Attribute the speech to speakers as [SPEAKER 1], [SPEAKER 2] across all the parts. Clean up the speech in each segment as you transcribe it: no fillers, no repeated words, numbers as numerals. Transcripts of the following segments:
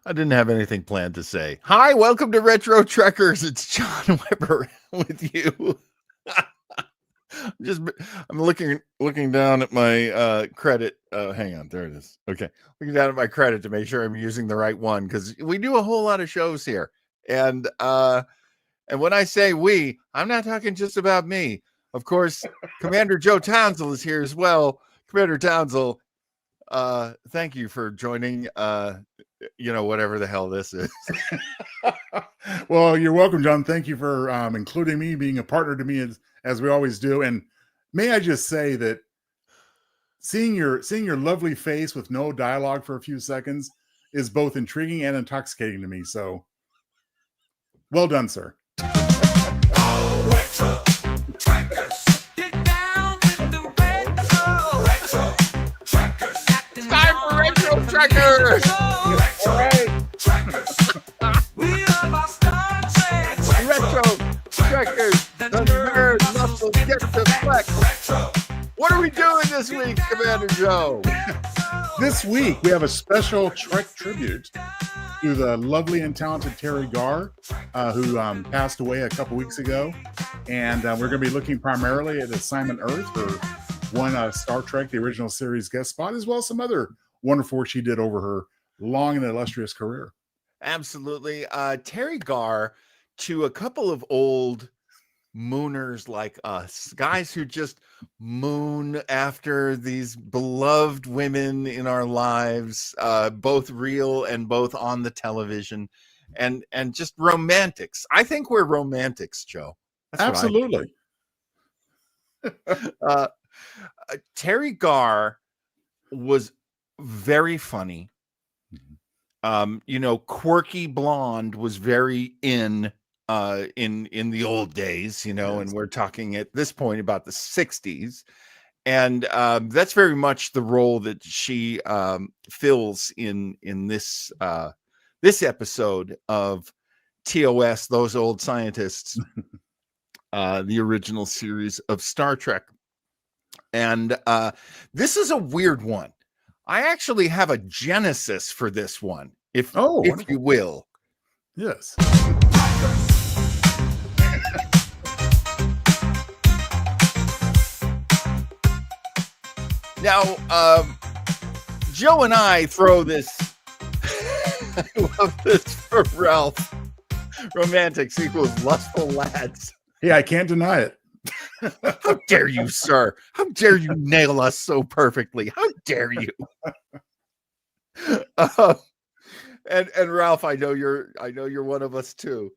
[SPEAKER 1] I didn't have anything planned to say. Hi, welcome to Retro Trekkers. It's John Weber with you. Just I'm looking down at my credit. Hang on, there it is. Okay, looking down at my credit to make sure I'm using the right one because we do a whole lot of shows here, and when I say we, I'm not talking just about me. Of course, Commander Joe Townsell is here as well. Commander Townsell, thank you for joining. Whatever the hell this is.
[SPEAKER 2] Well, you're welcome, John. Thank you for including me, being a partner to me as we always do. And may I just say that seeing your lovely face with no dialogue for a few seconds is both intriguing and intoxicating to me. So well done, sir.
[SPEAKER 3] Retro Trekkers. Get down with the retro Trekkers.
[SPEAKER 1] It's time for Retro Trekkers.
[SPEAKER 3] All right. We love our Star Trek.
[SPEAKER 1] Retro Trekkers. The nerd muscle gets to flex. What are we doing this week, Commander Joe?
[SPEAKER 2] This week we have a special Trek tribute to the lovely and talented Teri Garr, who passed away a couple weeks ago. And we're going to be looking primarily at Assignment Earth, her one Star Trek, the original series guest spot, as well as some other wonderful work she did over her long and illustrious career.
[SPEAKER 1] Absolutely. Teri Garr, to a couple of old mooners like us, guys who just moon after these beloved women in our lives, both real and both on the television, and just romantics. I think we're romantics, Joe. That's
[SPEAKER 2] Absolutely.
[SPEAKER 1] Teri Garr was very funny. Quirky blonde was very in the old days, and we're talking at this point about the 60s. And that's very much the role that she fills in this episode of TOS, Those Old Scientists, the original series of Star Trek. And this is a weird one. I actually have a genesis for this one, if you will.
[SPEAKER 2] Yes.
[SPEAKER 1] Now, Joe and I throw this. I love this for Ralph. Romantics equals lustful lads.
[SPEAKER 2] Yeah, I can't deny it.
[SPEAKER 1] How dare you, sir? How dare you nail us so perfectly? How dare you? And Ralph, I know you're one of us too.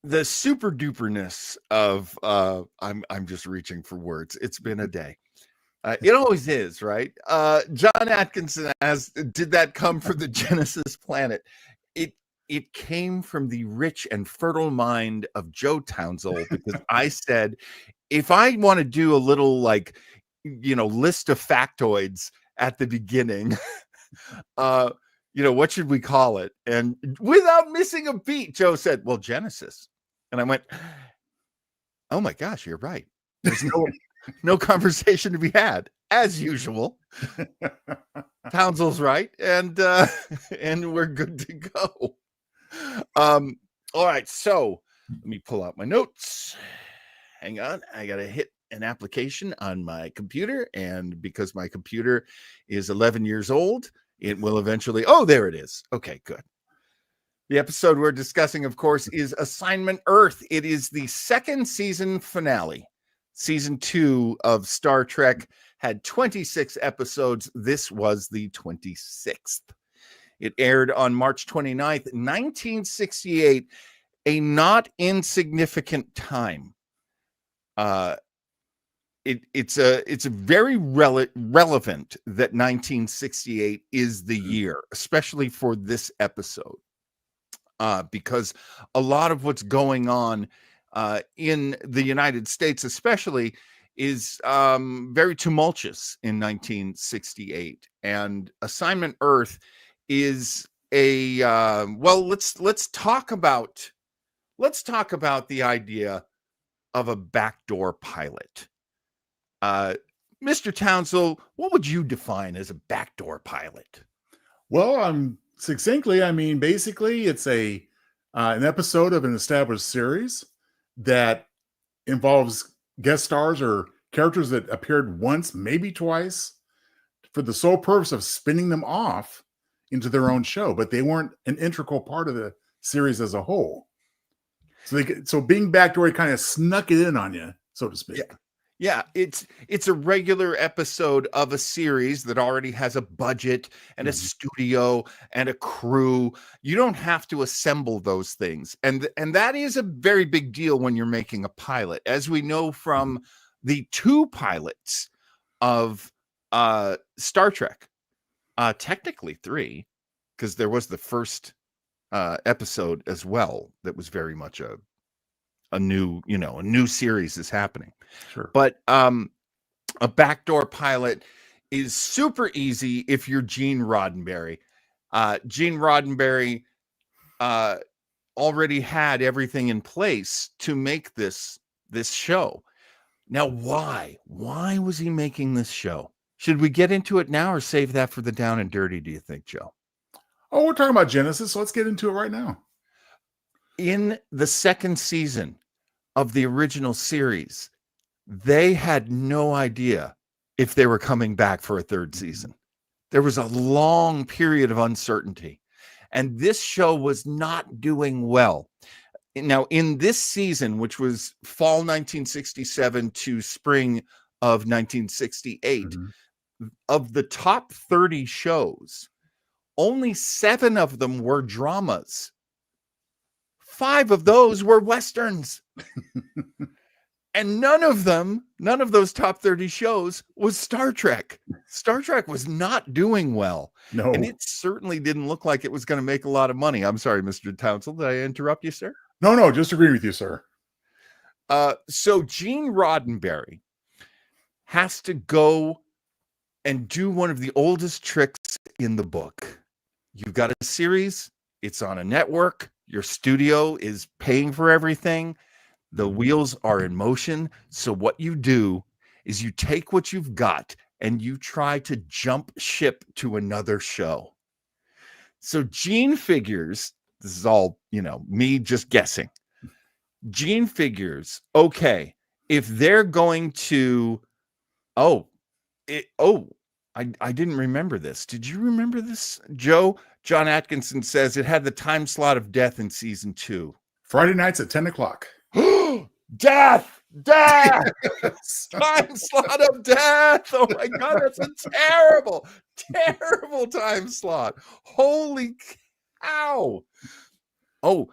[SPEAKER 1] The super duperness of I'm just reaching for words. It's been a day. It always is, right? John Atkinson did that come from the Genesis planet? It came from the rich and fertile mind of Joe Townsell, because I said, if I want to do a little list of factoids at the beginning, what should we call it? And without missing a beat, Joe said, well, Genesis. And I went, oh my gosh, you're right. There's no conversation to be had, as usual. Townsell's right, and we're good to go. All right, so let me pull out my notes. Hang on, I gotta hit an application on my computer, and because my computer is 11 years old, it will eventually, there it is. Okay, good. The episode we're discussing, of course, is Assignment Earth. It is the second season finale. Season 2 of Star Trek had 26 episodes. This was the 26th. It aired on March 29th, 1968, a not insignificant time. It's a very relevant that 1968 is the year, especially for this episode, because a lot of what's going on in the United States, especially, is very tumultuous in 1968, and Assignment Earth is a let's talk about the idea of a backdoor pilot. Mr. Townsell, what would you define as a backdoor pilot?
[SPEAKER 2] Well, succinctly, I mean, basically, it's an episode of an established series that involves guest stars or characters that appeared once, maybe twice, for the sole purpose of spinning them off into their own show, but they weren't an integral part of the series as a whole. So being backdoor kind of snuck it in on you, so to speak.
[SPEAKER 1] Yeah. Yeah, it's a regular episode of a series that already has a budget and a
[SPEAKER 2] Mhm.
[SPEAKER 1] studio and a crew. You don't have to assemble those things. And that is a very big deal when you're making a pilot. As we know from the 2 pilots of Star Trek, technically 3, because there was the first episode as well that was very much a new series is happening.
[SPEAKER 2] Sure.
[SPEAKER 1] But a backdoor pilot is super easy if you're Gene Roddenberry. Gene Roddenberry already had everything in place to make this show. Now, why? Why was he making this show? Should we get into it now or save that for the down and dirty, do you think, Joe?
[SPEAKER 2] Oh, we're talking about Genesis, so let's get into it right now.
[SPEAKER 1] In the second season of the original series, they had no idea if they were coming back for a third season. There was a long period of uncertainty, and this show was not doing well. Now, in this season, which was fall 1967 to spring of 1968,
[SPEAKER 2] Mhm.
[SPEAKER 1] of the top 30 shows, only 7 of them were dramas. 5 of those were Westerns. And none of those top 30 shows was Star Trek. Star Trek was not doing well.
[SPEAKER 2] No.
[SPEAKER 1] And it certainly didn't look like it was going to make a lot of money. I'm sorry, Mr. Townsend. Did I interrupt you, sir?
[SPEAKER 2] No, just agree with you, sir.
[SPEAKER 1] So Gene Roddenberry has to go and do one of the oldest tricks in the book. You've got a series, it's on a network, your studio is paying for everything. The wheels are in motion. So what you do is you take what you've got and you try to jump ship to another show. So Gene figures, this is all, me just guessing. Gene figures, okay, if they're going to, I didn't remember this. Did you remember this, Joe? John Atkinson says it had the time slot of death in season 2.
[SPEAKER 2] Friday nights at 10 o'clock.
[SPEAKER 1] Death! Time slot of death! Oh my God, that's a terrible, terrible time slot. Holy cow! Oh,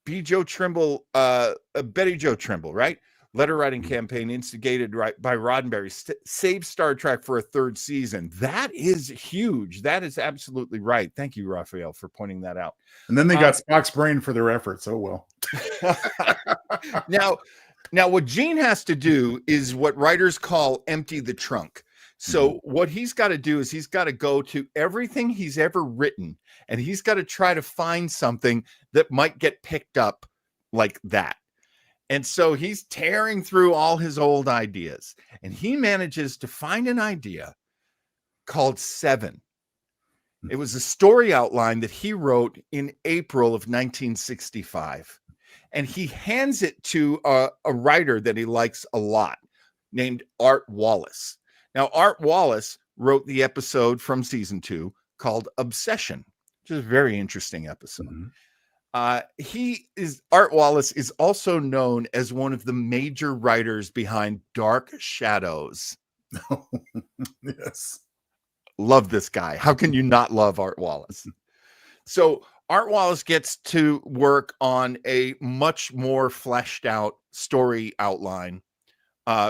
[SPEAKER 1] Betty Jo Trimble, right? Letter writing campaign instigated by Roddenberry saved Star Trek for a third season. That is huge. That is absolutely right. Thank you, Raphael, for pointing that out.
[SPEAKER 2] And then they got Spock's brain for their efforts. Oh, well.
[SPEAKER 1] Now, what Gene has to do is what writers call empty the trunk. So what he's got to do is he's got to go to everything he's ever written, and he's got to try to find something that might get picked up like that. And so he's tearing through all his old ideas, and he manages to find an idea called 7. It was a story outline that he wrote in April of 1965. And he hands it to a writer that he likes a lot named Art Wallace. Now, Art Wallace wrote the episode from season 2 called Obsession, which is a very interesting episode. Art Wallace is also known as one of the major writers behind Dark Shadows.
[SPEAKER 2] Yes.
[SPEAKER 1] Love this guy. How can you not love Art Wallace? So Art Wallace gets to work on a much more fleshed out story outline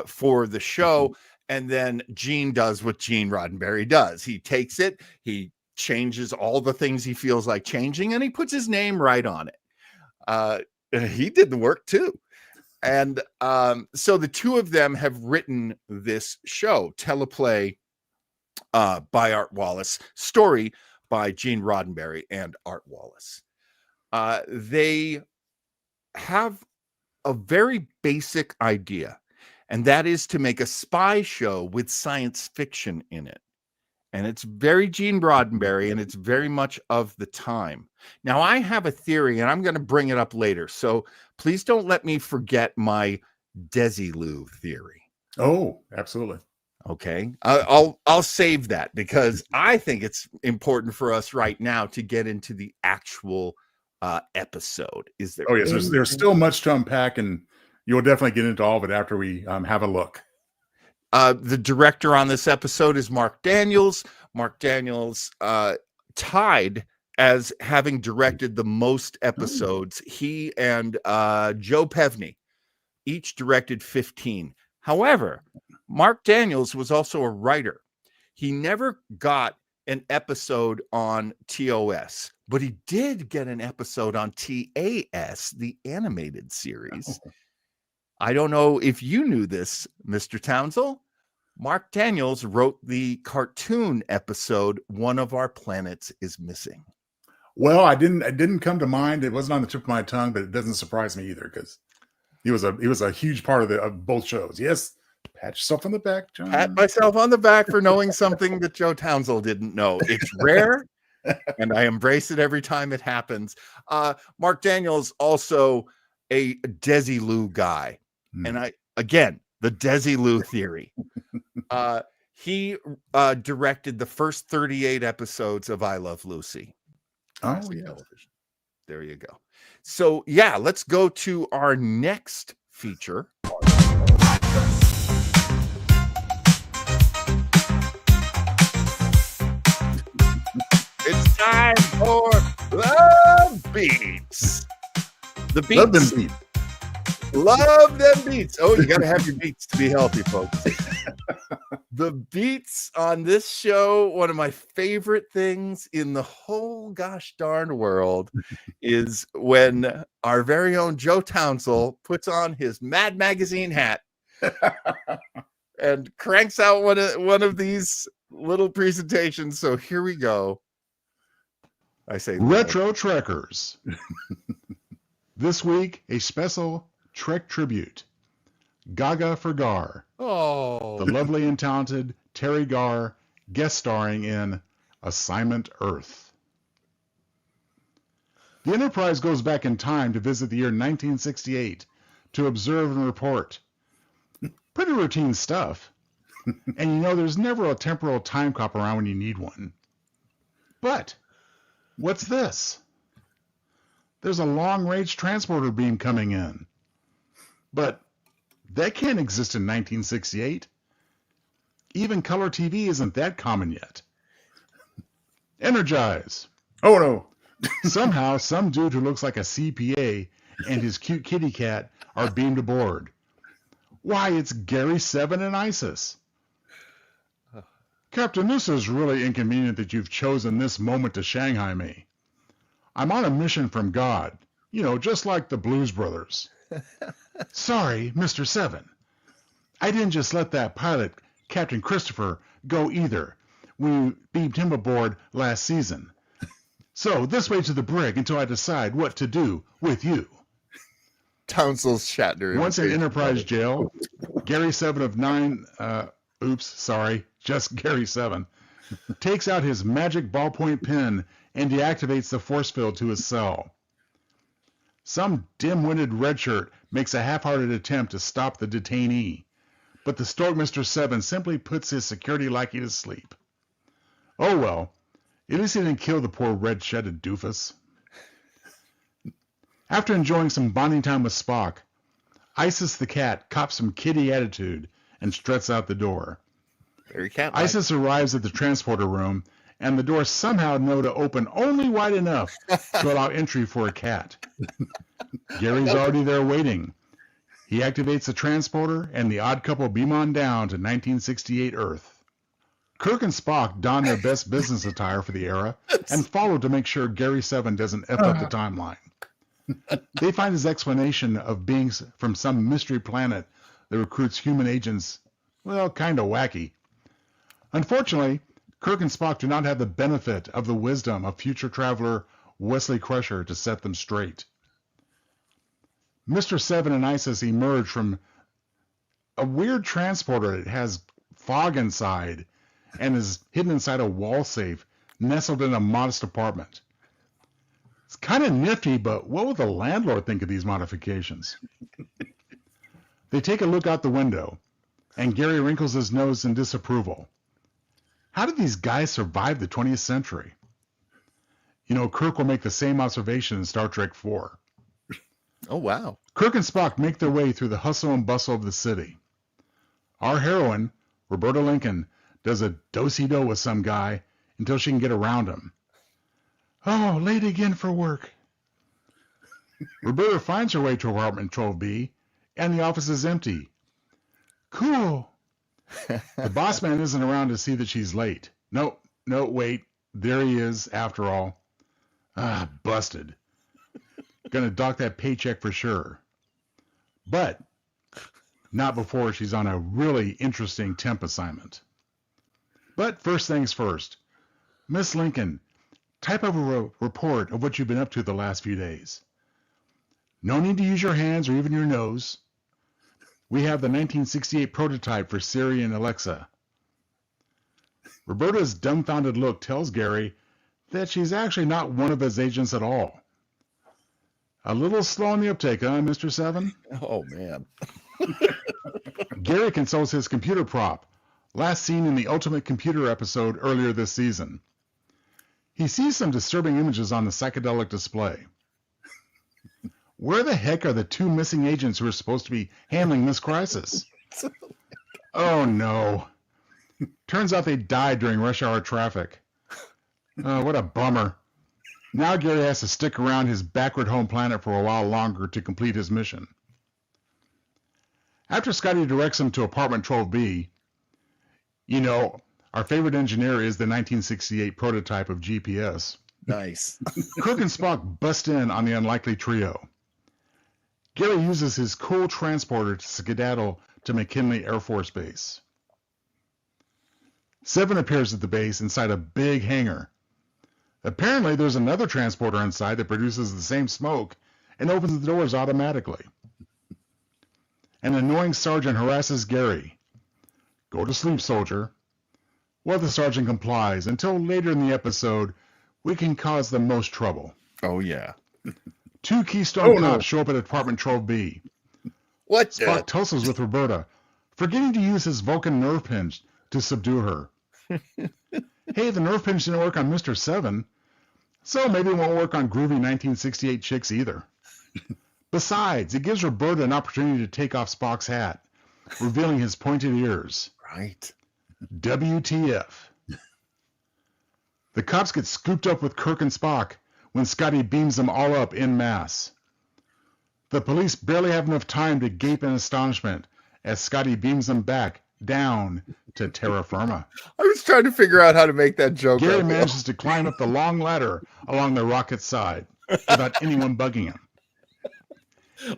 [SPEAKER 1] for the show. And then Gene does what Gene Roddenberry does. He takes it, he changes all the things he feels like changing, and he puts his name right on it. He did the work too. And so the two of them have written this show, Teleplay by Art Wallace, story by Gene Roddenberry and Art Wallace. They have a very basic idea, and that is to make a spy show with science fiction in it. And it's very Gene Roddenberry, and it's very much of the time. Now, I have a theory, and I'm going to bring it up later. So please don't let me forget my Desilu theory.
[SPEAKER 2] Oh, absolutely.
[SPEAKER 1] Okay, I'll save that because I think it's important for us right now to get into the actual episode. Is there?
[SPEAKER 2] Oh, yes. There's still much to unpack, and you'll definitely get into all of it after we have a look.
[SPEAKER 1] The director on this episode is Mark Daniels. Mark Daniels tied as having directed the most episodes. He and Joe Pevney each directed 15. However, Mark Daniels was also a writer. He never got an episode on TOS, but he did get an episode on TAS, the animated series. I don't know if you knew this, Mr. Townsell. Mark Daniels wrote the cartoon episode, One of Our Planets is Missing.
[SPEAKER 2] Well, it didn't come to mind. It wasn't on the tip of my tongue, but it doesn't surprise me either because he was a huge part of both shows. Yes, pat yourself on the back, John.
[SPEAKER 1] Pat myself on the back for knowing something that Joe Townsell didn't know. It's rare, and I embrace it every time it happens. Mark Daniels also a Desilu guy, and again the Desilu theory. He directed the first 38 episodes of I Love Lucy.
[SPEAKER 2] Oh,
[SPEAKER 1] Classic
[SPEAKER 2] yeah.
[SPEAKER 1] television. There you go. So yeah, let's go to our next feature. It's time for the beats. The beats.
[SPEAKER 2] Love them beats.
[SPEAKER 1] Love them beats. Oh, you got to have your beats to be healthy, folks. The beats on this show, one of my favorite things in the whole gosh darn world, is when our very own Joe Townsell puts on his Mad Magazine hat and cranks out one of these little presentations. So here we go. I say
[SPEAKER 4] Retro Trekkers. This week, a special Trek tribute. Gaga for Garr.
[SPEAKER 1] Oh,
[SPEAKER 4] The lovely and talented Teri Garr guest starring in Assignment Earth. The Enterprise goes back in time to visit the year 1968 to observe and report. Pretty routine stuff. And you know there's never a temporal time cop around when you need one. But what's this? There's a long-range transporter beam coming in. But that can't exist in 1968. Even color TV isn't that common yet. Energize.
[SPEAKER 2] Oh, no.
[SPEAKER 4] Somehow, some dude who looks like a CPA and his cute kitty cat are beamed aboard. Why, it's Gary 7 and Isis. Captain, this is really inconvenient that you've chosen this moment to Shanghai me. I'm on a mission from God, you know, just like the Blues Brothers. Sorry, Mr. 7. I didn't just let that pilot, Captain Christopher, go either. We beamed him aboard last season. So this way to the brig until I decide what to do with you.
[SPEAKER 1] Townsell's Shatner.
[SPEAKER 4] Once in Enterprise jail, Gary 7 of 9, just Gary 7, takes out his magic ballpoint pen and deactivates the force field to his cell. Some dim-witted redshirt makes a half-hearted attempt to stop the detainee, but the stoic Mr. 7 simply puts his security lackey to sleep. Oh well, at least he didn't kill the poor red-shirted doofus. After enjoying some bonding time with Spock, Isis the cat cops some kitty attitude and struts out the door.
[SPEAKER 1] Very cat-like.
[SPEAKER 4] Isis arrives at the transporter room, and the doors somehow know to open only wide enough to allow entry for a cat. Gary's already there waiting. He activates the transporter, and the odd couple beam on down to 1968 Earth. Kirk and Spock don their best business attire for the era and follow to make sure Gary 7 doesn't F up the timeline. They find his explanation of beings from some mystery planet that recruits human agents, well, kind of wacky. Unfortunately, Kirk and Spock do not have the benefit of the wisdom of future traveler Wesley Crusher to set them straight. Mr. 7 and Isis emerge from a weird transporter that has fog inside and is hidden inside a wall safe nestled in a modest apartment. It's kind of nifty, but what will the landlord think of these modifications? They take a look out the window, and Gary wrinkles his nose in disapproval. How did these guys survive the 20th century? You know, Kirk will make the same observation in Star Trek IV.
[SPEAKER 1] Oh, wow.
[SPEAKER 4] Kirk and Spock make their way through the hustle and bustle of the city. Our heroine, Roberta Lincoln, does a do-si-do with some guy until she can get around him. Oh, late again for work. Roberta finds her way to apartment 12B, and the office is empty. Cool. The boss man isn't around to see that she's late. No, wait. There he is, after all. Ah, busted. Gonna dock that paycheck for sure. But not before she's on a really interesting temp assignment. But first things first. Miss Lincoln, type up a report of what you've been up to the last few days. No need to use your hands or even your nose. We have the 1968 prototype for Siri and Alexa. Roberta's dumbfounded look tells Gary that she's actually not one of his agents at all. A little slow on the uptake, huh, Mr. Seven?
[SPEAKER 1] Oh, man.
[SPEAKER 4] Gary consults his computer prop, last seen in the Ultimate Computer episode earlier this season. He sees some disturbing images on the psychedelic display. Where the heck are the two missing agents who are supposed to be handling this crisis? Oh, no. Turns out they died during rush hour traffic. Oh, what a bummer. Now Gary has to stick around his backward home planet for a while longer to complete his mission. After Scotty directs him to apartment 12B, you know, our favorite engineer is the 1968 prototype of GPS.
[SPEAKER 1] Nice.
[SPEAKER 4] Kirk and Spock bust in on the unlikely trio. Gary uses his cool transporter to skedaddle to McKinley Air Force Base. Seven appears at the base inside a big hangar. Apparently, there's another transporter inside that produces the same smoke and opens the doors automatically. An annoying sergeant harasses Gary. Go to sleep, soldier. Well, the sergeant complies until later in the episode, we can cause the most trouble.
[SPEAKER 1] Oh, yeah.
[SPEAKER 4] Two Keystone cops show up at apartment 12B.
[SPEAKER 1] What?
[SPEAKER 4] Spock tussles with Roberta, forgetting to use his Vulcan nerve pinch to subdue her. Hey, the nerve pinch didn't work on Mr. Seven, so maybe it won't work on groovy 1968 chicks either. Besides, it gives Roberta an opportunity to take off Spock's hat, revealing his pointed ears.
[SPEAKER 1] Right.
[SPEAKER 4] WTF. The cops get scooped up with Kirk and Spock when Scotty beams them all up en masse. The police barely have enough time to gape in astonishment as Scotty beams them back down to terra firma.
[SPEAKER 1] I was trying to figure out how to make that joke.
[SPEAKER 4] Gary manages to climb up the long ladder along the rocket's side without anyone bugging him.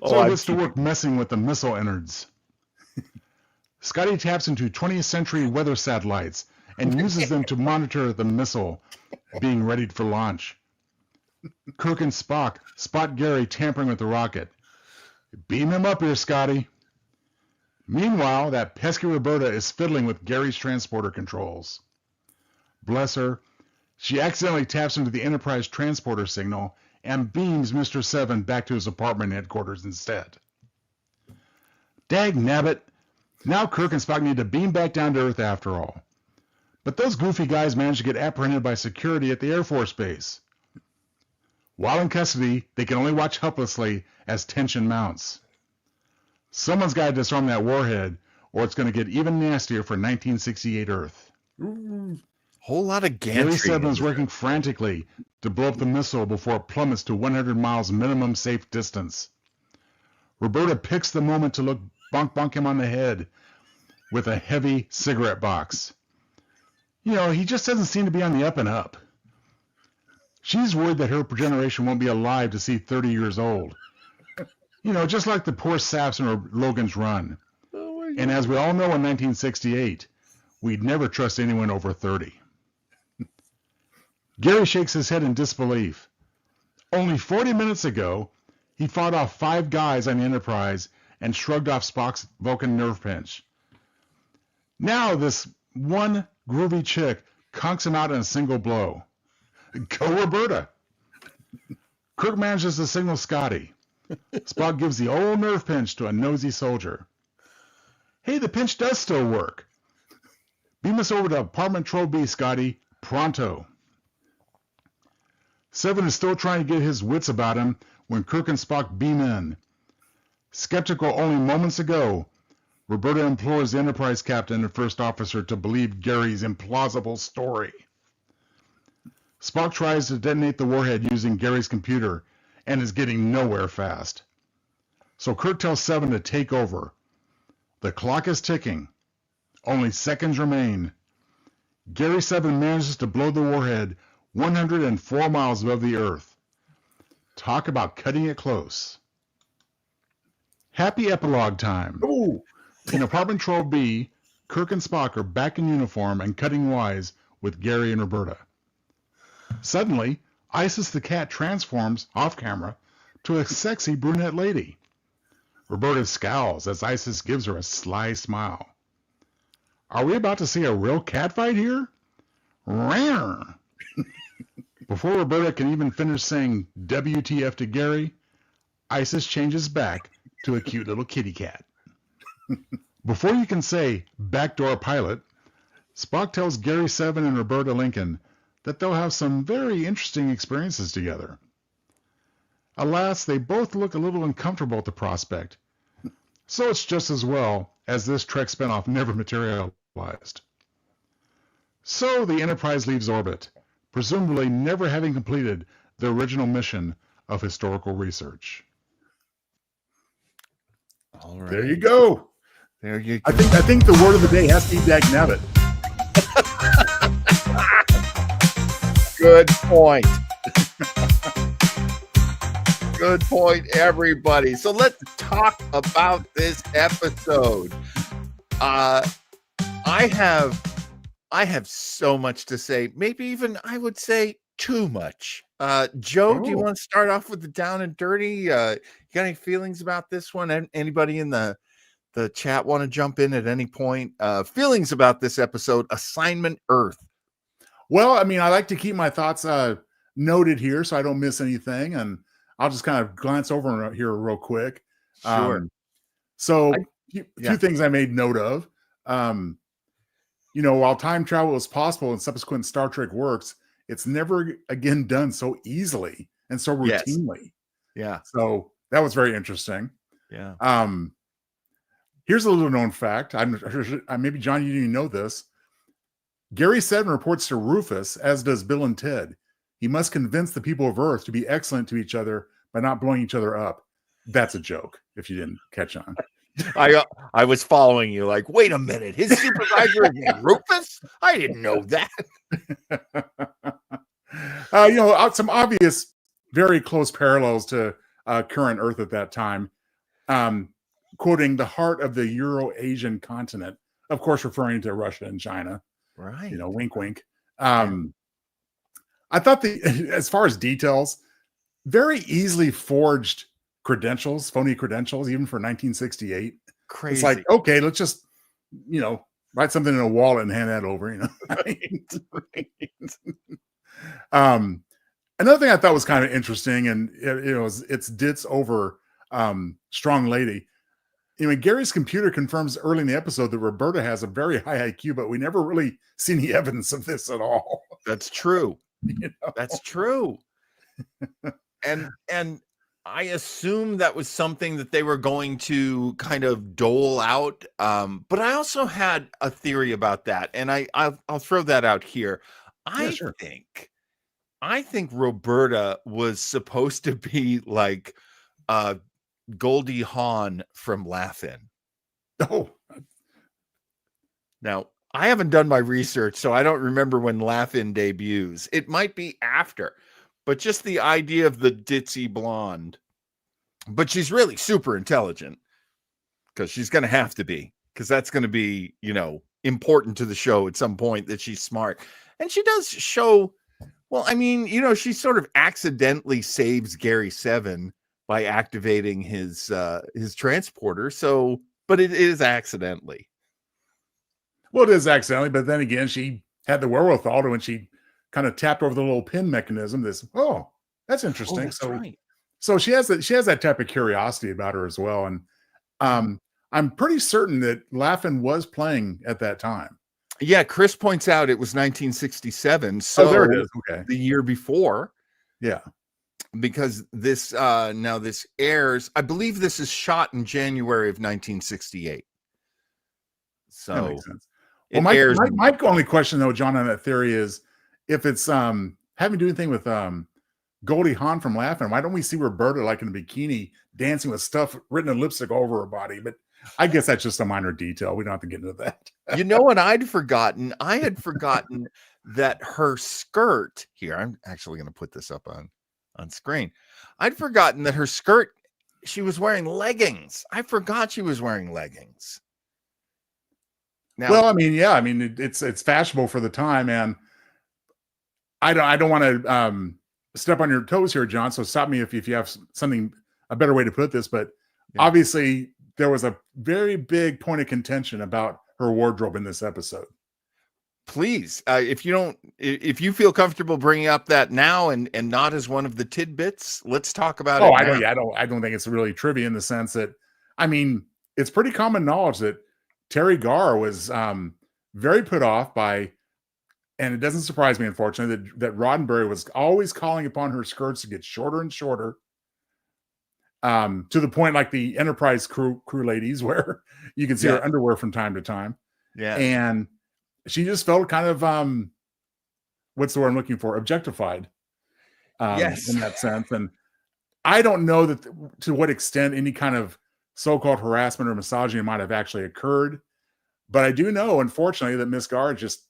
[SPEAKER 4] So he gets to work messing with the missile innards. Scotty taps into 20th century weather satellites and uses them to monitor the missile being readied for launch. Kirk and Spock spot Gary tampering with the rocket. Beam him up here, Scotty. Meanwhile, that pesky Roberta is fiddling with Gary's transporter controls. Bless her, she accidentally taps into the Enterprise transporter signal and beams Mr. Seven back to his apartment headquarters instead. Dag nabbit, now Kirk and Spock need to beam back down to Earth after all. But those goofy guys managed to get apprehended by security at the Air Force Base. While in custody, they can only watch helplessly as tension mounts. Someone's got to disarm that warhead, or it's going to get even nastier for 1968 Earth.
[SPEAKER 1] Whole lot of
[SPEAKER 4] Gary
[SPEAKER 1] gantry.
[SPEAKER 4] Seven's working frantically to blow up the missile before it plummets to 100 miles minimum safe distance. Roberta picks the moment to look bonk him on the head with a heavy cigarette box. You know, he just doesn't seem to be on the up and up. She's worried that her generation won't be alive to see 30 years old. You know, just like the poor saps in Logan's Run. And as we all know in 1968, we'd never trust anyone over 30. Gary shakes his head in disbelief. Only 40 minutes ago, he fought off 5 guys on the Enterprise and shrugged off Spock's Vulcan nerve pinch. Now this one groovy chick conks him out in a single blow. Go Roberta! Kirk manages to signal Scotty. Spock gives the old nerve pinch to a nosy soldier. Hey, the pinch does still work. Beam us over to Apartment Troll B, Scotty. Pronto. Seven is still trying to get his wits about him when Kirk and Spock beam in. Skeptical only moments ago, Roberta implores the Enterprise captain and first officer to believe Gary's implausible story. Spock tries to detonate the warhead using Gary's computer and is getting nowhere fast. So Kirk tells Seven to take over. The clock is ticking. Only seconds remain. Gary 7 manages to blow the warhead 104 miles above the Earth. Talk about cutting it close. Happy epilogue time.
[SPEAKER 2] Ooh.
[SPEAKER 4] In Apartment Troll B, Kirk and Spock are back in uniform and cutting wise with Gary and Roberta. Suddenly, Isis the cat transforms off camera to a sexy brunette lady. Roberta scowls as Isis gives her a sly smile. Are we about to see a real catfight here? Rawr. Before Roberta can even finish saying WTF to Gary, Isis changes back to a cute little kitty cat. Before you can say backdoor pilot, Spock tells Gary 7 and Roberta Lincoln that they'll have some very interesting experiences together. Alas, they both look a little uncomfortable at the prospect, so it's just as well as this Trek spinoff never materialized. So the Enterprise leaves orbit, presumably never having completed the original mission of historical research.
[SPEAKER 1] All right.
[SPEAKER 2] There you go.
[SPEAKER 1] There you go.
[SPEAKER 2] I think the word of the day has to be dagnabbit.
[SPEAKER 1] Good point. Good point, everybody. So let's talk about this episode. I have so much to say. Maybe even I would say too much. Joe, do you want to start off with the down and dirty? You got any feelings about this one? Anybody in the chat want to jump in at any point? Feelings about this episode, Assignment Earth.
[SPEAKER 2] Well, I mean, I like to keep my thoughts noted here so I don't miss anything, and I'll just kind of glance over here real quick.
[SPEAKER 1] Sure.
[SPEAKER 2] So,
[SPEAKER 1] yeah.
[SPEAKER 2] few things I made note of. While time travel is possible in subsequent Star Trek works, it's never again done so easily and so routinely.
[SPEAKER 1] Yeah.
[SPEAKER 2] So that was very interesting.
[SPEAKER 1] Yeah.
[SPEAKER 2] Here's a little known fact. Maybe John, you didn't know this. Gary 7 reports to Rufus, as does Bill and Ted. He must convince the people of Earth to be excellent to each other by not blowing each other up. That's a joke, if you didn't catch on.
[SPEAKER 1] I was following you like, wait a minute, his supervisor is Rufus? I didn't know that.
[SPEAKER 2] Some obvious, very close parallels to current Earth at that time. Quoting the heart of the Euro-Asian continent, of course, referring to Russia and China.
[SPEAKER 1] Right.
[SPEAKER 2] Wink, wink. I thought as far as details, very easily forged credentials, phony credentials, even for 1968.
[SPEAKER 1] Crazy.
[SPEAKER 2] It's like, okay, let's just, write something in a wallet and hand that over, Another thing I thought was kind of interesting, and it's Ditz over Strong Lady. Gary's computer confirms early in the episode that Roberta has a very high IQ, but we never really see any evidence of this at all.
[SPEAKER 1] That's true. That's true. And I assume that was something that they were going to kind of dole out. But I also had a theory about that, and I'll throw that out here. I think Roberta was supposed to be like Goldie Hawn from Laugh-In.
[SPEAKER 2] Oh.
[SPEAKER 1] Now, I haven't done my research, so I don't remember when Laugh-In debuts. It might be after, but just the idea of the ditzy blonde. But she's really super intelligent, because she's going to have to be, because that's going to be, important to the show at some point that she's smart. And she does show, well, I mean, she sort of accidentally saves Gary 7 by activating his transporter. So, but it is accidentally.
[SPEAKER 2] Well, it is accidentally, but then again, she had the wherewithal to when she kind of tapped over the little pin mechanism. That's
[SPEAKER 1] Oh,
[SPEAKER 2] interesting.
[SPEAKER 1] that's right.
[SPEAKER 2] So she has that type of curiosity about her as well. And um, I'm pretty certain that Laugh-In was playing at that time.
[SPEAKER 1] Yeah, Chris points out it was 1967,
[SPEAKER 2] Oh, there it
[SPEAKER 1] so
[SPEAKER 2] is. Okay.
[SPEAKER 1] the year before,
[SPEAKER 2] Yeah,
[SPEAKER 1] because this now this airs. I believe this is shot in January of 1968.
[SPEAKER 2] that
[SPEAKER 1] So
[SPEAKER 2] makes sense. Well,
[SPEAKER 1] it
[SPEAKER 2] my
[SPEAKER 1] airs.
[SPEAKER 2] my, my only question though, John, on that theory is if it's having to do anything with Goldie Hawn from Laughing, why don't we see Roberta like in a bikini dancing with stuff written in lipstick over her body? But I guess that's just a minor detail. We don't have to get into that.
[SPEAKER 1] You know what I'd forgotten? I had forgotten that her skirt here. I'm actually going to put this up on screen. I'd forgotten that her skirt. She was wearing leggings. I forgot she was wearing leggings. Now,
[SPEAKER 2] Well, I mean, yeah, I mean it's fashionable for the time, and I don't want to step on your toes here, John. So stop me if you have something a better way to put this. But
[SPEAKER 1] Yeah.
[SPEAKER 2] obviously, there was a very big point of contention about her wardrobe in this episode.
[SPEAKER 1] please, if you feel comfortable bringing up that now and not as one of the tidbits, let's talk about it.
[SPEAKER 2] Oh,
[SPEAKER 1] now.
[SPEAKER 2] I don't think it's really trivia in the sense that, I mean, it's pretty common knowledge that Teri Garr was very put off by, and it doesn't surprise me, unfortunately, that Roddenberry was always calling upon her skirts to get shorter and shorter, to the point like the Enterprise crew ladies, where you can see
[SPEAKER 1] Yeah.
[SPEAKER 2] her underwear from time to time,
[SPEAKER 1] Yeah.
[SPEAKER 2] and she just felt kind of what's the word I'm looking for? Objectified.
[SPEAKER 1] Yes.
[SPEAKER 2] In that sense, and I don't know that to what extent any kind of so-called harassment or misogyny might have actually occurred, but I do know, unfortunately, that Miss Garr just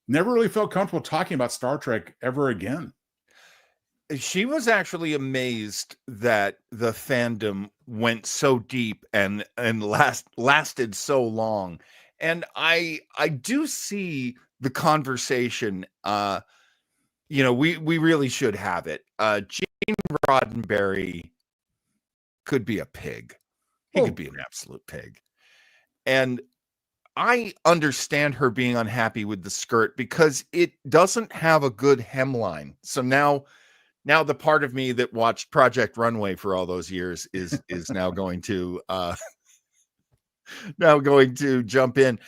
[SPEAKER 2] never really felt comfortable talking about Star Trek ever again.
[SPEAKER 1] She was actually amazed that the fandom went so deep and lasted so long. And I do see the conversation. We really should have it. Gene Roddenberry could be a pig. He
[SPEAKER 2] Oh.
[SPEAKER 1] could be an absolute pig. And I understand her being unhappy with the skirt because it doesn't have a good hemline. So now the part of me that watched Project Runway for all those years is now going to jump in.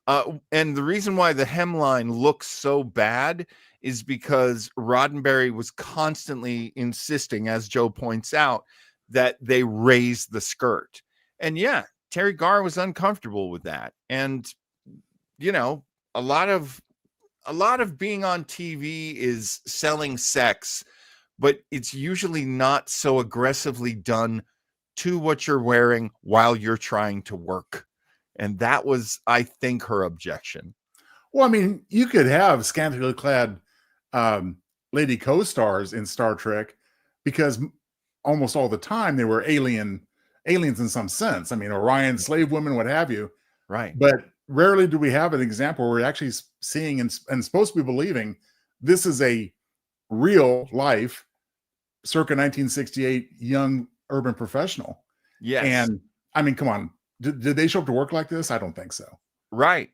[SPEAKER 1] And the reason why the hemline looks so bad is because Roddenberry was constantly insisting, as Joe points out, that they raise the skirt. And yeah, Teri Garr was uncomfortable with that. And a lot of being on TV is selling sex, but it's usually not so aggressively done to what you're wearing while you're trying to work. And that was, I think, her objection.
[SPEAKER 2] Well, I mean, you could have scantily clad lady co-stars in Star Trek because almost all the time they were aliens in some sense. I mean, Orion slave women, what have you.
[SPEAKER 1] Right.
[SPEAKER 2] But rarely do we have an example where we're actually seeing and supposed to be believing this is a real life circa 1968 young urban professional.
[SPEAKER 1] Yes.
[SPEAKER 2] And I mean, come on. Did they show up to work like this? I don't think so.
[SPEAKER 1] Right.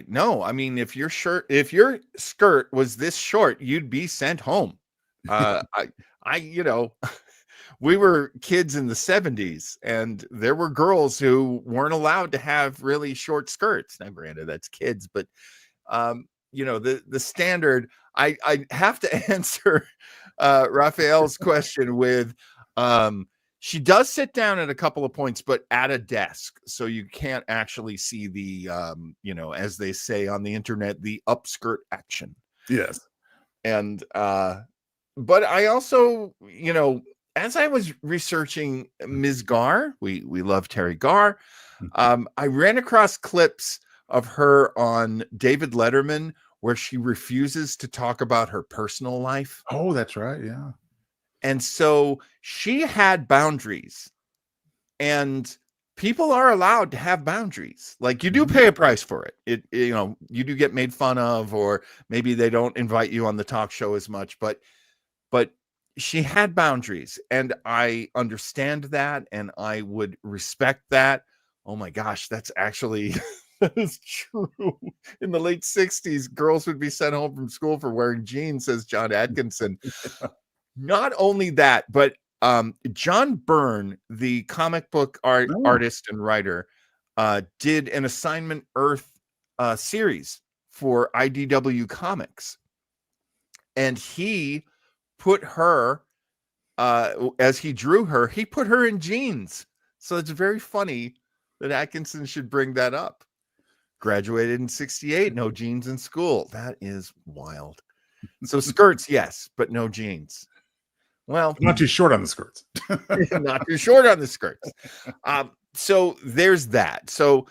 [SPEAKER 1] No, I mean, if your skirt was this short, you'd be sent home. We were kids in the 70s, and there were girls who weren't allowed to have really short skirts. Now, granted, that's kids, but the standard. I have to answer Raphael's question with she does sit down at a couple of points, but at a desk. So you can't actually see the, as they say on the internet, the upskirt action.
[SPEAKER 2] Yes.
[SPEAKER 1] And, but I also, as I was researching Ms. Garr, we love Teri Garr. I ran across clips of her on David Letterman where she refuses to talk about her personal life.
[SPEAKER 2] Oh, that's right. Yeah.
[SPEAKER 1] And so she had boundaries, and people are allowed to have boundaries. Like, you do pay a price for it. You do get made fun of, or maybe they don't invite you on the talk show as much, but she had boundaries, and I understand that, and I would respect that. Oh my gosh, that's actually That is true. In the late 60s, girls would be sent home from school for wearing jeans, says John Atkinson. Not only that, but John Byrne, the comic book
[SPEAKER 2] Oh.
[SPEAKER 1] artist and writer, did an Assignment Earth series for IDW Comics. And he put her, as he drew her, he put her in jeans. So it's very funny that Atkinson should bring that up. Graduated in 68, no jeans in school. That is wild. So skirts, yes, but no jeans. Well,
[SPEAKER 2] Not too short on the skirts.
[SPEAKER 1] not too short on the skirts. So there's that. So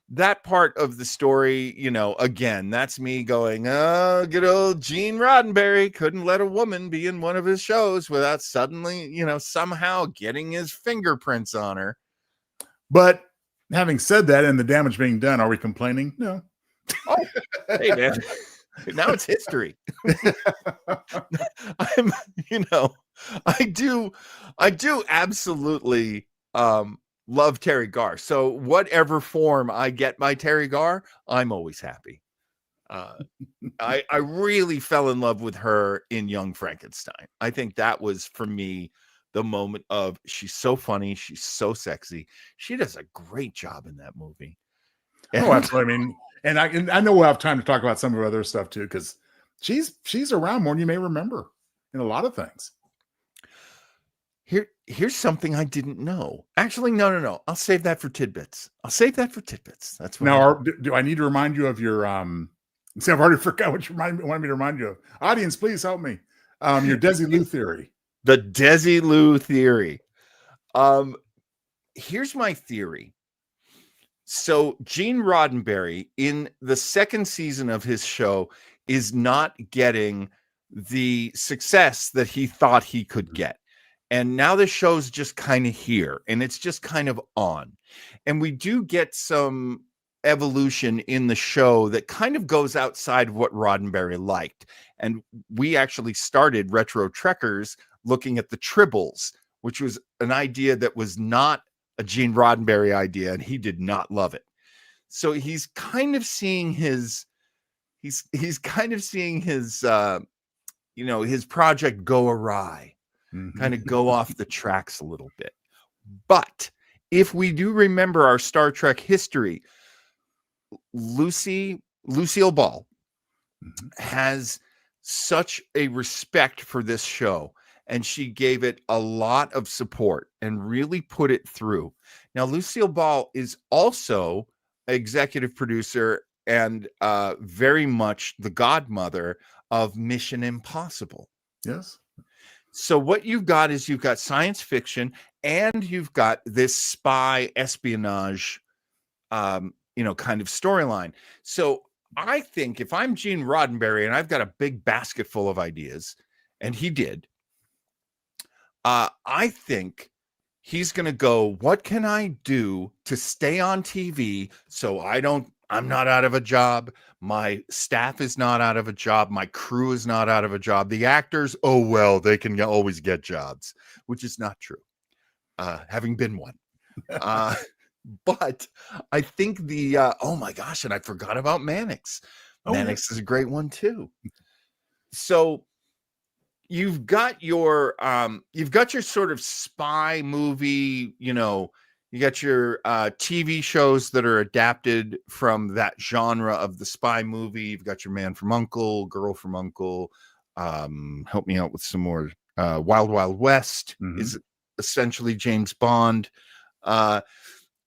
[SPEAKER 1] that part of the story, you know, again, that's me going, oh, good old Gene Roddenberry couldn't let a woman be in one of his shows without suddenly, you know, somehow getting his fingerprints on her.
[SPEAKER 2] But having said that, and the damage being done, are we complaining? No.
[SPEAKER 1] Oh, hey, man. Now it's history. I'm, you know, I do absolutely love Teri Garr. So whatever form I get my Teri Garr, I'm always happy. I really fell in love with her in Young Frankenstein. I think that was, for me, the moment of, she's so funny, she's so sexy. She does a great job in that movie.
[SPEAKER 2] Oh, absolutely. I mean, and I know we'll have time to talk about some of her other stuff too, because she's around more than you may remember in a lot of things.
[SPEAKER 1] Here's something I didn't know. Actually, no. I'll save that for tidbits. That's what.
[SPEAKER 2] Now, do I need to remind you of your see, I've already forgot what you wanted me to remind you of. Audience, please help me. Your Desilu theory.
[SPEAKER 1] The Desilu theory. Here's my theory. So Gene Roddenberry, in the second season of his show, is not getting the success that he thought he could get. And now the show's just kind of here, and it's just kind of on. And we do get some evolution in the show that kind of goes outside of what Roddenberry liked. And we actually started Retro Trekkers looking at the Tribbles, which was an idea that was not a Gene Roddenberry idea, and he did not love it. So he's kind of seeing his his project go awry, kind of go off the tracks a little bit. But if we do remember our Star Trek history, Lucille Ball has such a respect for this show, and she gave it a lot of support and really put it through. Now, Lucille Ball is also executive producer and very much the godmother of Mission Impossible.
[SPEAKER 2] Yes.
[SPEAKER 1] So what you've got is you've got science fiction, and you've got this spy espionage, kind of storyline. So I think if I'm Gene Roddenberry and I've got a big basket full of ideas, and he did, I think he's going to go, what can I do to stay on TV so I'm not out of a job. My staff is not out of a job. My crew is not out of a job. The actors, oh, well, they can always get jobs, which is not true. Having been one. But I think oh my gosh, and I forgot about Mannix. Mannix is a great one too. So you've got your sort of spy movie, you got your TV shows that are adapted from that genre of the spy movie. You've got your Man from U.N.C.L.E., Girl from U.N.C.L.E., help me out with some more. Wild Wild West is essentially James Bond.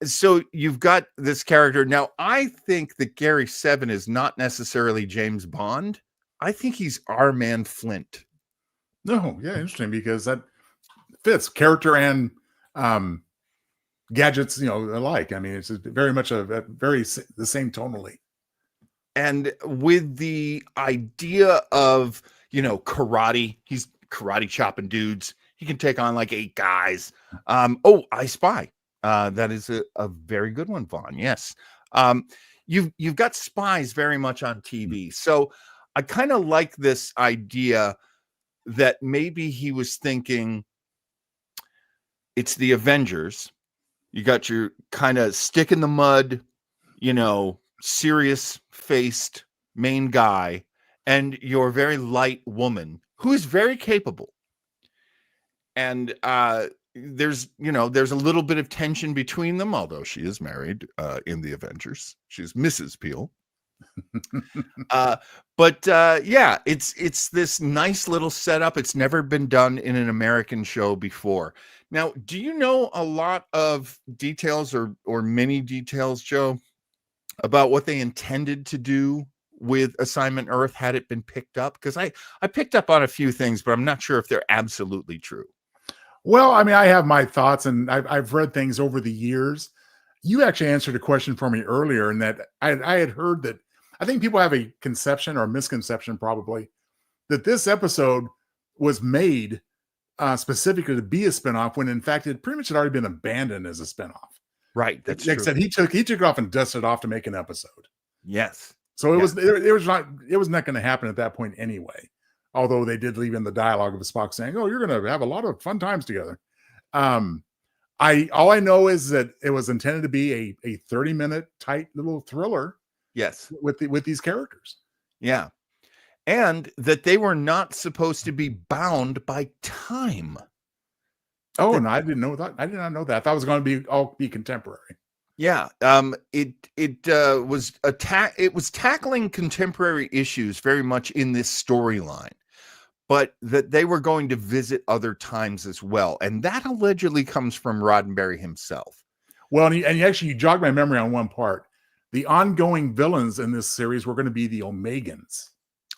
[SPEAKER 1] So you've got this character. Now, I think that Gary Seven is not necessarily James Bond. I think he's our man Flint.
[SPEAKER 2] No, yeah, interesting, because that fits character and gadgets, alike. I mean, it's very much the same tonally.
[SPEAKER 1] And with the idea of, karate, he's karate chopping dudes. He can take on like 8 guys. I Spy. That is a very good one, Vaughn. Yes. You've got spies very much on TV. So I kind of like this idea that maybe he was thinking it's the Avengers. You got your kind of stick in the mud, serious-faced main guy and your very light woman who is very capable. And there's a little bit of tension between them, although she is married in the Avengers. She's Mrs. Peel. But yeah, it's this nice little setup. It's never been done in an American show before. Now, do you know a lot of details or many details, Joe, about what they intended to do with Assignment Earth had it been picked up? Because I picked up on a few things, but I'm not sure if they're absolutely true.
[SPEAKER 2] Well, I mean, I have my thoughts, and I've read things over the years. You actually answered a question for me earlier, in that I had heard that I think people have a conception or misconception, probably, that this episode was made specifically to be a spinoff, when in fact it pretty much had already been abandoned as a spinoff.
[SPEAKER 1] Right. That's
[SPEAKER 2] Like I
[SPEAKER 1] true.
[SPEAKER 2] said, he took it off and dusted it off to make an episode.
[SPEAKER 1] Yes.
[SPEAKER 2] So it
[SPEAKER 1] Yeah.
[SPEAKER 2] was not going to happen at that point anyway. Although they did leave in the dialogue of Spock saying, "Oh, you're going to have a lot of fun times together." All I know is that it was intended to be a 30-minute tight little thriller.
[SPEAKER 1] Yes.
[SPEAKER 2] With these characters.
[SPEAKER 1] Yeah. And that they were not supposed to be bound by time.
[SPEAKER 2] Oh, and I didn't know that. I did not know that. I thought it was going to be all contemporary.
[SPEAKER 1] Yeah. It was tackling contemporary issues very much in this storyline, but that they were going to visit other times as well. And that allegedly comes from Roddenberry himself.
[SPEAKER 2] Well, and you jogged my memory on one part. The ongoing villains in this series were going to be the Omegans.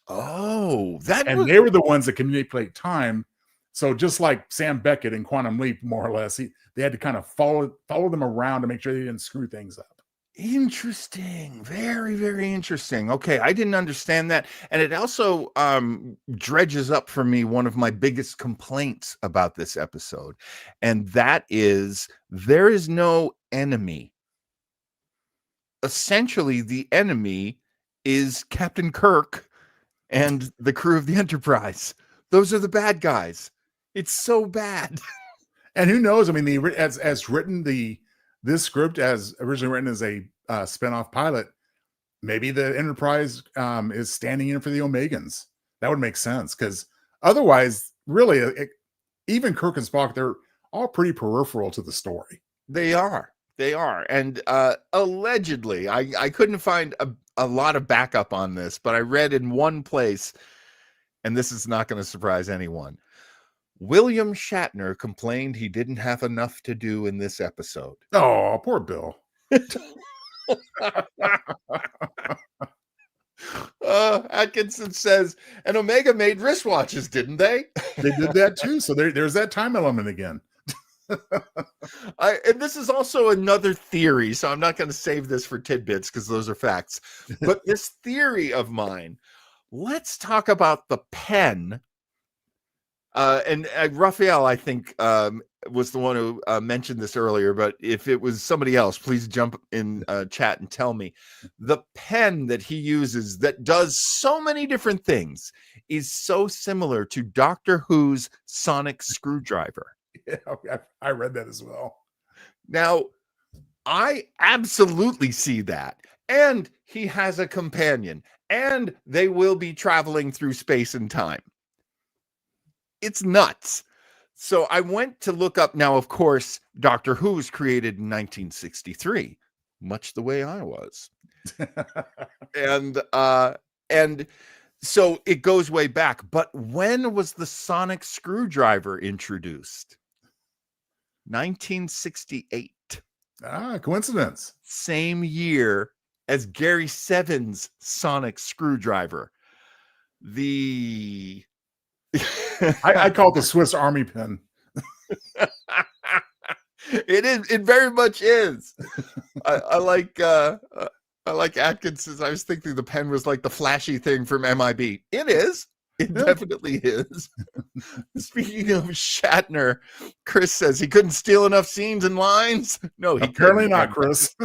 [SPEAKER 1] Oh,
[SPEAKER 2] they were the ones that can manipulate time. So just like Sam Beckett in Quantum Leap, more or less, they had to kind of follow them around to make sure they didn't screw things up.
[SPEAKER 1] Interesting. Very, very interesting. Okay, I didn't understand that. And it also dredges up for me one of my biggest complaints about this episode. And that is, there is no enemy. Essentially, the enemy is Captain Kirk and the crew of the Enterprise. Those are the bad guys. It's so bad.
[SPEAKER 2] And who knows? I mean, as written, this script as originally written as a spinoff pilot, maybe the Enterprise is standing in for the Omegans. That would make sense, because otherwise, really, even Kirk and Spock, they're all pretty peripheral to the story.
[SPEAKER 1] They are. And allegedly, I couldn't find a lot of backup on this, but I read in one place, and this is not going to surprise anyone, William Shatner complained he didn't have enough to do in this episode.
[SPEAKER 2] Oh, poor Bill.
[SPEAKER 1] Atkinson says, and Omega made wristwatches, didn't they?
[SPEAKER 2] They did that too. So there's that time element again.
[SPEAKER 1] And this is also another theory, so I'm not going to save this for tidbits because those are facts. But this theory of mine, let's talk about the pen. And Raphael, I think, was the one who mentioned this earlier, but if it was somebody else, please jump in chat and tell me. The pen that he uses that does so many different things is so similar to Doctor Who's sonic screwdriver.
[SPEAKER 2] Yeah, I read that as well.
[SPEAKER 1] Now, I absolutely see that. And he has a companion, and they will be traveling through space and time. It's nuts. So I went to look up. Now, of course, Doctor Who was created in 1963, much the way I was. And so it goes way back. But when was the sonic screwdriver introduced? 1968.
[SPEAKER 2] Coincidence.
[SPEAKER 1] Same year as Gary Seven's sonic screwdriver.
[SPEAKER 2] I call it the Swiss Army pen.
[SPEAKER 1] It is. It very much is. I like Atkinson's. I was thinking the pen was like the flashy thing from MIB. It is. It definitely is. Speaking of Shatner, Chris says he couldn't steal enough scenes and lines. No, he
[SPEAKER 2] apparently not, Chris.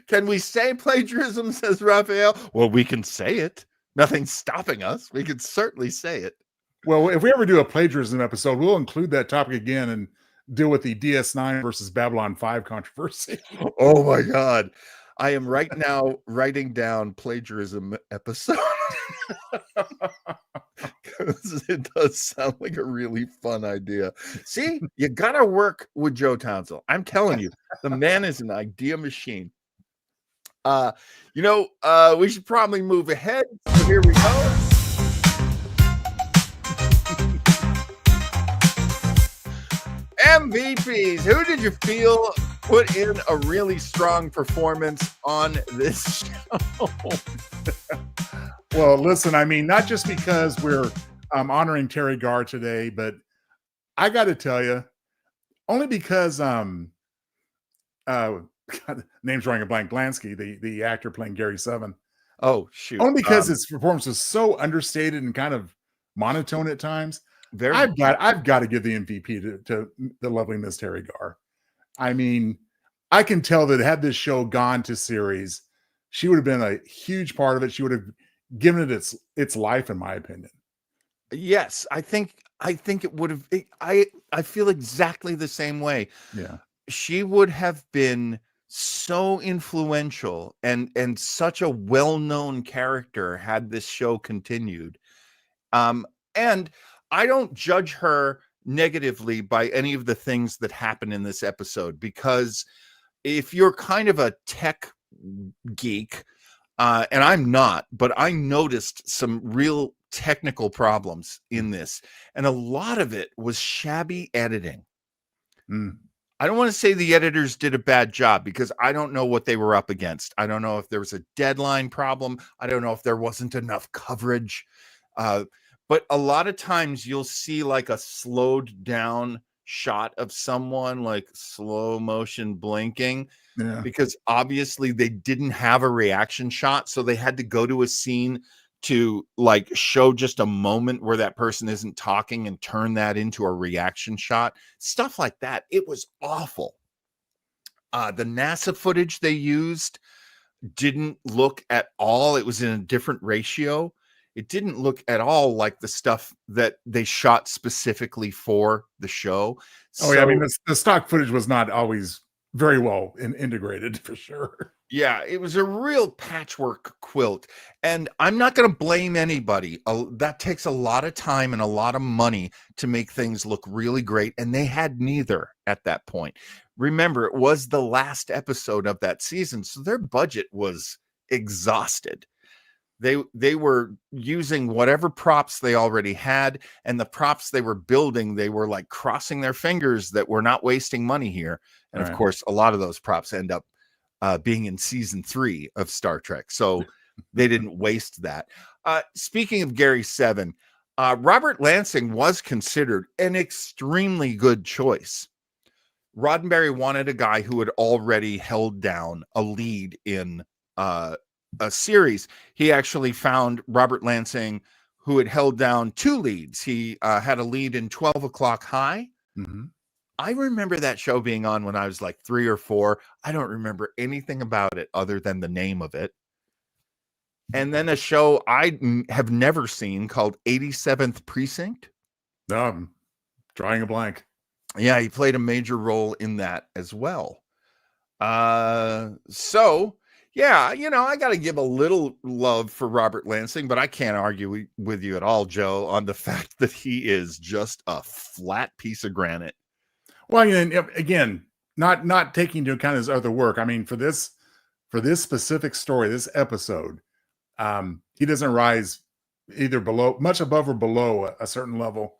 [SPEAKER 1] Can we say plagiarism, says Raphael? Well, we can say it. Nothing's stopping us. We can certainly say it.
[SPEAKER 2] Well, if we ever do a plagiarism episode, we'll include that topic again, and deal with the DS9 versus Babylon 5 controversy.
[SPEAKER 1] Oh my God. I am right now writing down plagiarism episode because it does sound like a really fun idea. See, you got to work with Joe Townsend. I'm telling you, the man is an idea machine. We should probably move ahead. So here we go. MVPs. Who did you feel put in a really strong performance on this show?
[SPEAKER 2] Well, listen, I mean, not just because we're honoring Teri Garr today, but I got to tell you, only because God, name's drawing a blank, Blansky, the actor playing Gary 7.
[SPEAKER 1] Oh shoot!
[SPEAKER 2] Only because his performance was so understated and kind of monotone at times. I've got to give the MVP to the lovely Miss Teri Garr. I mean, I can tell that had this show gone to series, she would have been a huge part of it. She would have given it its life, in my opinion.
[SPEAKER 1] Yes, I think it would have. I feel exactly the same way.
[SPEAKER 2] Yeah,
[SPEAKER 1] she would have been so influential and such a well-known character had this show continued. And I don't judge her negatively by any of the things that happen in this episode, because if you're kind of a tech geek, and I'm not, but I noticed some real technical problems in this, and a lot of it was shabby editing. I don't want to say the editors did a bad job, because I don't know what they were up against. I don't know if there was a deadline problem. I don't know if there wasn't enough coverage. But a lot of times you'll see like a slowed down shot of someone, like slow motion blinking, because obviously they didn't have a reaction shot. So they had to go to a scene to like show just a moment where that person isn't talking and turn that into a reaction shot. Stuff like that. It was awful. The NASA footage they used didn't look at all. It was in a different ratio. It didn't look at all like the stuff that they shot specifically for the show.
[SPEAKER 2] Yeah, I mean, the stock footage was not always very well integrated, for sure.
[SPEAKER 1] Yeah, it was a real patchwork quilt. And I'm not going to blame anybody. That takes a lot of time and a lot of money to make things look really great. And they had neither at that point. Remember, it was the last episode of that season, so their budget was exhausted. They were using whatever props they already had, and the props they were building, they were like crossing their fingers that we're not wasting money here. And of course, a lot of those props end up being in season 3 of Star Trek, so they didn't waste that. Speaking of Gary 7, Robert Lansing was considered an extremely good choice. Roddenberry wanted a guy who had already held down a lead in a series. He actually found Robert Lansing, who had held down 2 leads. He had a lead in 12 O'Clock High. I remember that show being on when I was like 3 or 4. I don't remember anything about it other than the name of it. And then a show I have never seen called 87th Precinct.
[SPEAKER 2] Drawing a blank.
[SPEAKER 1] Yeah, he played a major role in that as well. So yeah, I got to give a little love for Robert Lansing, but I can't argue with you at all, Joe, on the fact that he is just a flat piece of granite.
[SPEAKER 2] Well, again, not taking into account his other work. I mean, for this specific story, this episode, he doesn't rise either much above or below a certain level,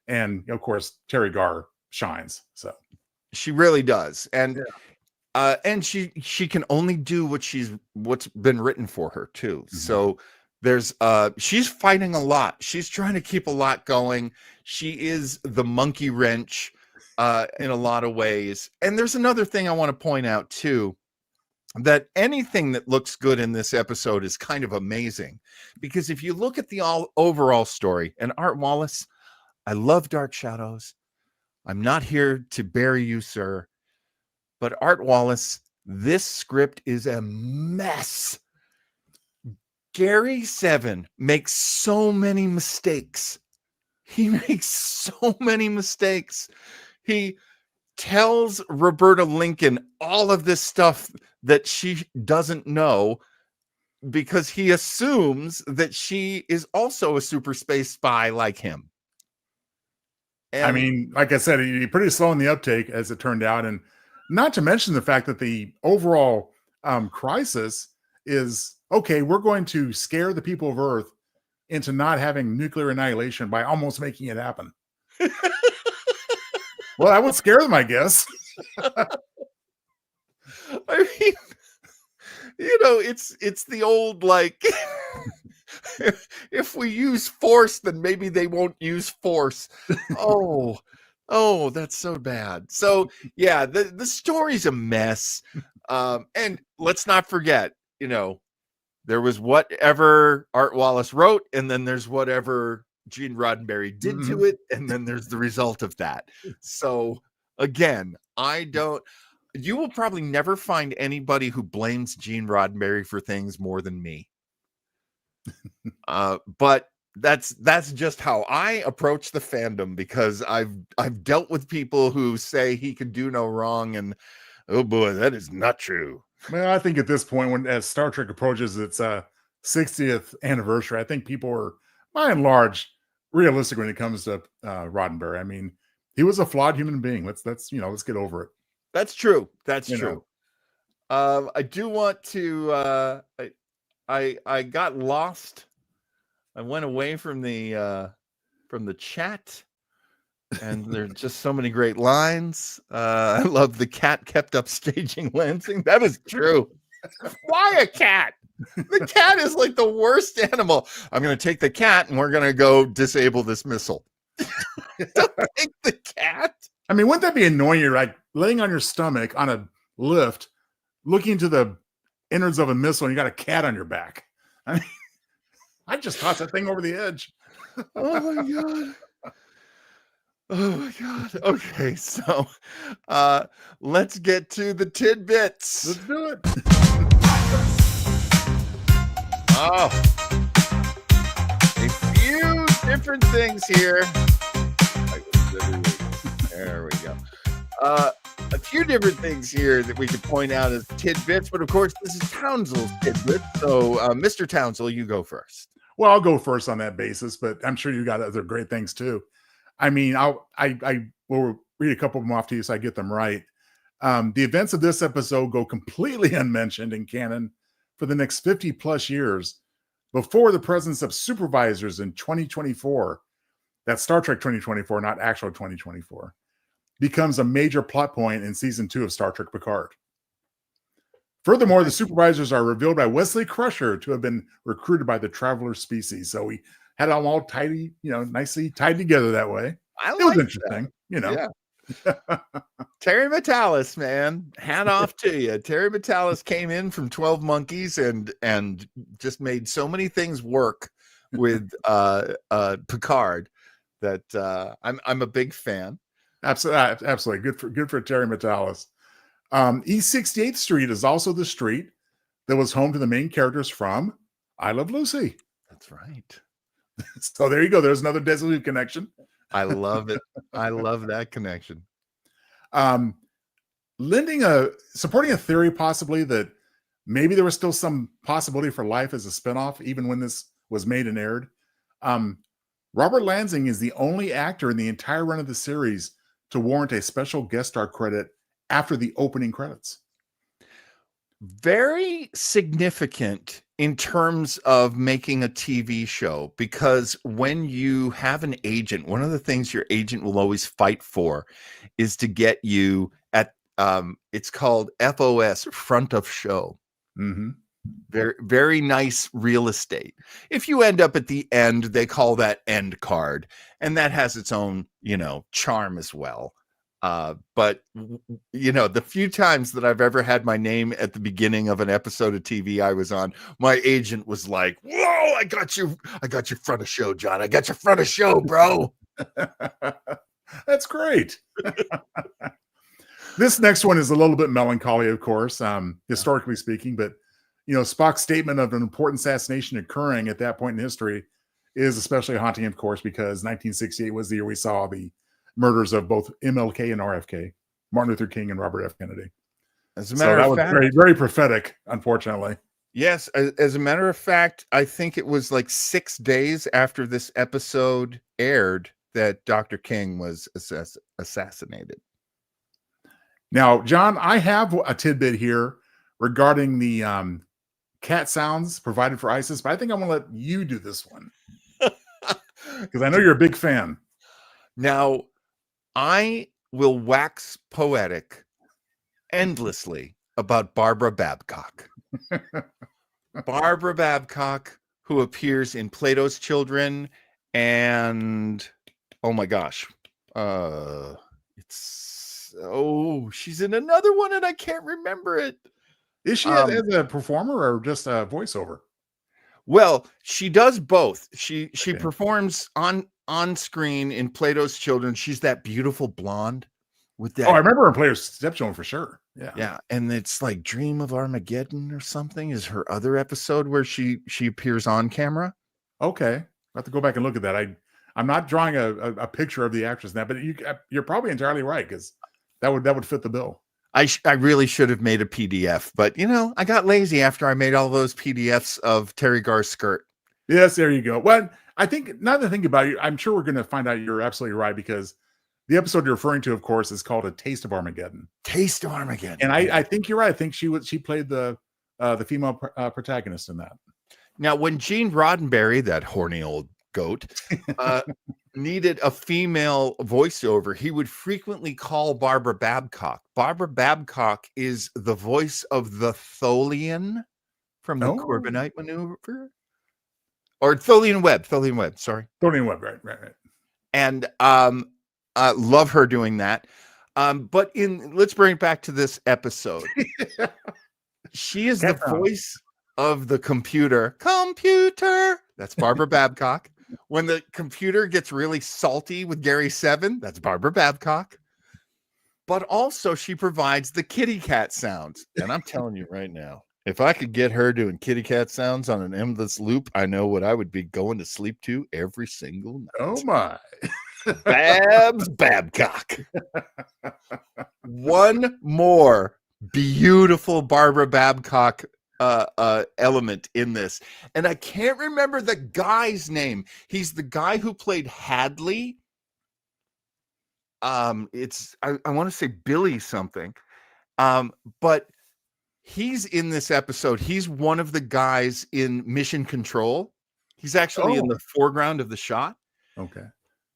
[SPEAKER 2] and of course, Teri Garr shines. So
[SPEAKER 1] she really does, and she can only do what's been written for her too. So there's she's fighting a lot. She's trying to keep a lot going. She is the monkey wrench in a lot of ways. And there's another thing I want to point out too, that anything that looks good in this episode is kind of amazing, because if you look at the overall story, and Art Wallace, I love Dark Shadows. I'm not here to bury you, sir. But Art Wallace, this script is a mess. Gary 7 makes so many mistakes. He makes so many mistakes. He tells Roberta Lincoln all of this stuff that she doesn't know because he assumes that she is also a super space spy like him.
[SPEAKER 2] I
[SPEAKER 1] And
[SPEAKER 2] mean, like I said, he's pretty slow in the uptake, as it turned out, and not to mention the fact that the overall crisis is okay. We're going to scare the people of Earth into not having nuclear annihilation by almost making it happen. Well, that would scare them, I guess.
[SPEAKER 1] I mean, it's the old like if we use force, then maybe they won't use force. Oh, that's so bad. So yeah, the story's a mess. And let's not forget, there was whatever Art Wallace wrote, and then there's whatever Gene Roddenberry did to it, and then there's the result of that. So again, you will probably never find anybody who blames Gene Roddenberry for things more than me. But that's just how I approach the fandom, because I've dealt with people who say he can do no wrong, and oh boy, that is not true.
[SPEAKER 2] Well, I think at this point, as Star Trek approaches its 60th anniversary, I think people are, by and large, realistic when it comes to Roddenberry. I mean, he was a flawed human being. Let's get over it.
[SPEAKER 1] That's true. That's true. I do want to. I got lost. I went away from the chat, and there's just so many great lines. I love the cat kept up staging Lansing. That is true. Why a cat? The cat is like the worst animal. I'm going to take the cat, and we're going to go disable this missile. Don't take the cat.
[SPEAKER 2] I mean, wouldn't that be annoying? You're like laying on your stomach on a lift, looking into the innards of a missile, and you got a cat on your back. I mean, I just tossed that thing over the edge.
[SPEAKER 1] Oh my god. Oh my god. Okay, so let's get to the tidbits.
[SPEAKER 2] Let's do it.
[SPEAKER 1] Oh, a few different things here. There we go. A few different things here that we could point out as tidbits, but of course, this is Townsley's tidbits. So, Mr. Townsley, you go first.
[SPEAKER 2] Well, I'll go first on that basis, but I'm sure you got other great things too. I mean, I will read a couple of them off to you so I get them right. The events of this episode go completely unmentioned in canon for the next 50 plus years before the presence of supervisors in 2024. That's Star Trek 2024, not actual 2024. Becomes a major plot point in season 2 of Star Trek Picard. Furthermore, the supervisors are revealed by Wesley Crusher to have been recruited by the Traveler species. So we had them all tidy, nicely tied together that way. It was interesting,
[SPEAKER 1] Yeah. Terry Matalas, man, hat off to you. Terry Matalas came in from 12 Monkeys and just made so many things work with Picard that I'm a big fan.
[SPEAKER 2] Absolutely. Good for Terry Matalas. East 68th Street is also the street that was home to the main characters from I Love Lucy.
[SPEAKER 1] That's right.
[SPEAKER 2] So there you go. There's another Desilu connection.
[SPEAKER 1] I love it. I love that connection.
[SPEAKER 2] Supporting a theory possibly that maybe there was still some possibility for life as a spinoff, even when this was made and aired. Robert Lansing is the only actor in the entire run of the series to warrant a special guest star credit after the opening credits.
[SPEAKER 1] Very significant in terms of making a TV show, because when you have an agent, one of the things your agent will always fight for is to get you at it's called FOS, front of show.
[SPEAKER 2] Mm-hmm.
[SPEAKER 1] Very, very nice real estate. If you end up at the end, they call that end card, and that has its own, charm as well. But the few times that I've ever had my name at the beginning of an episode of TV I was on, my agent was like, "Whoa, I got you front of show, John. I got you front of show, bro."
[SPEAKER 2] That's great. This next one is a little bit melancholy, of course, historically speaking, but Spock's statement of an important assassination occurring at that point in history is especially haunting, of course, because 1968 was the year we saw the murders of both MLK and RFK. Martin Luther King and Robert F. Kennedy.
[SPEAKER 1] As a
[SPEAKER 2] So
[SPEAKER 1] matter
[SPEAKER 2] that
[SPEAKER 1] of
[SPEAKER 2] was
[SPEAKER 1] fact,
[SPEAKER 2] very, very prophetic, unfortunately.
[SPEAKER 1] yes, as a matter of fact, I think it was like 6 days after this episode aired that Dr. King was assassinated.
[SPEAKER 2] Now, John, I have a tidbit here regarding the cat sounds provided for ISIS, but I think I'm going to let you do this one because I know you're a big fan.
[SPEAKER 1] Now, I will wax poetic endlessly about Barbara Babcock. Barbara Babcock, who appears in Plato's Children, and oh my gosh, she's in another one and I can't remember it.
[SPEAKER 2] Is she as a performer or just a voiceover?
[SPEAKER 1] Well, she does both. She
[SPEAKER 2] Okay.
[SPEAKER 1] performs on screen in Plato's Children. She's that beautiful blonde with that.
[SPEAKER 2] Oh, I remember her Player's Stepchildren for sure. Yeah.
[SPEAKER 1] Yeah, and it's like Dream of Armageddon or something is her other episode where she appears on camera.
[SPEAKER 2] Okay. I have to go back and look at that. I'm not drawing a picture of the actress now, but you're probably entirely right because that would fit the bill.
[SPEAKER 1] I really should have made a PDF, but I got lazy after I made all those PDFs of Teri Garr's skirt.
[SPEAKER 2] Yes, there you go. Well, I think now that I think about it, I'm sure we're going to find out you're absolutely right because the episode you're referring to, of course, is called A Taste of Armageddon.
[SPEAKER 1] Taste of Armageddon.
[SPEAKER 2] And I think you're right. I think she played the female protagonist in that.
[SPEAKER 1] Now, when Gene Roddenberry, that horny old goat, needed a female voiceover, he would frequently call Barbara Babcock. Barbara Babcock is the voice of the Tholian from the Corbinite Maneuver. Or Tholian Webb, sorry.
[SPEAKER 2] Tholian Webb, right.
[SPEAKER 1] And love her doing that. But let's bring it back to this episode. She is the voice of the computer. That's Barbara Babcock. When the computer gets really salty with Gary Seven, that's Barbara Babcock. But also she provides the kitty cat sounds. And I'm telling you right now, if I could get her doing kitty cat sounds on an endless loop, I know what I would be going to sleep to every single night.
[SPEAKER 2] Oh my.
[SPEAKER 1] Babs Babcock. One more beautiful Barbara Babcock element in this, and I can't remember the guy's name. He's the guy who played Hadley. It's I want to say Billy something, but he's in this episode. He's one of the guys in Mission Control. He's actually in the foreground of the shot.
[SPEAKER 2] Okay.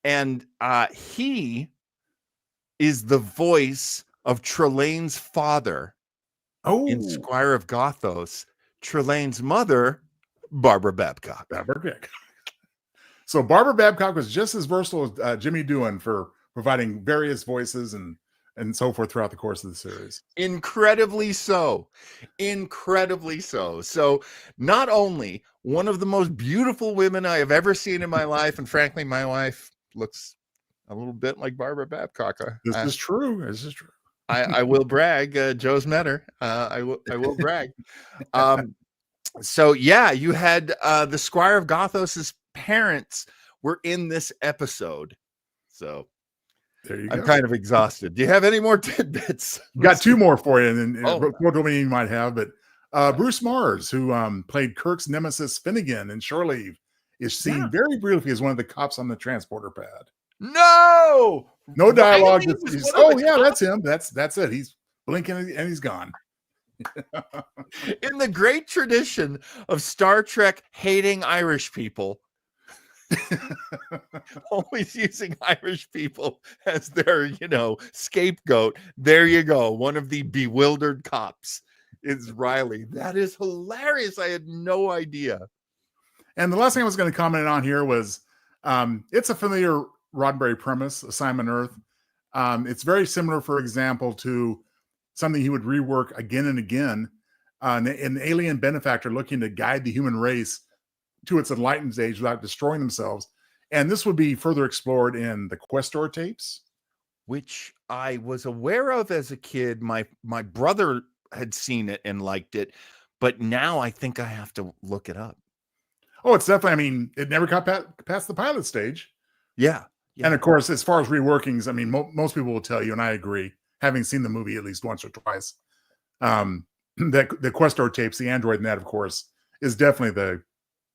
[SPEAKER 1] And he is the voice of Trelane's father in Squire of Gothos. Trelane's mother, Barbara Babcock.
[SPEAKER 2] So Barbara Babcock was just as versatile as Jimmy Doohan for providing various voices and so forth throughout the course of the series.
[SPEAKER 1] Incredibly so. So not only one of the most beautiful women I have ever seen in my life, and frankly, my wife looks a little bit like Barbara Babcock.
[SPEAKER 2] This is true.
[SPEAKER 1] I will brag. Joe's met her. I will brag. So yeah, you had the Squire of Gothos's parents were in this episode. So
[SPEAKER 2] there you
[SPEAKER 1] I'm
[SPEAKER 2] go.
[SPEAKER 1] kind of exhausted. Do you have any more tidbits?
[SPEAKER 2] Got two more for you, and what you might have, but Bruce Mars, who played Kirk's nemesis Finnegan in Shore Leave, is seen very briefly as one of the cops on the transporter pad.
[SPEAKER 1] No
[SPEAKER 2] dialogue. That's him. That's it. He's blinking and he's gone.
[SPEAKER 1] In the great tradition of Star Trek hating Irish people, always using Irish people as their, scapegoat. There you go. One of the bewildered cops is Riley. That is hilarious. I had no idea.
[SPEAKER 2] And the last thing I was going to comment on here was it's a familiar Roddenberry premise, Assignment Earth. It's very similar, for example, to something he would rework again and again. An alien benefactor looking to guide the human race to its enlightened stage without destroying themselves. And this would be further explored in the Questor tapes,
[SPEAKER 1] which I was aware of as a kid. My brother had seen it and liked it, but now I think I have to look it up.
[SPEAKER 2] Oh, it's definitely, it never got past the pilot stage.
[SPEAKER 1] Yeah.
[SPEAKER 2] And of course, as far as reworkings, most people will tell you, and I agree, having seen the movie at least once or twice. That the Questor tapes, the Android net, of course, is definitely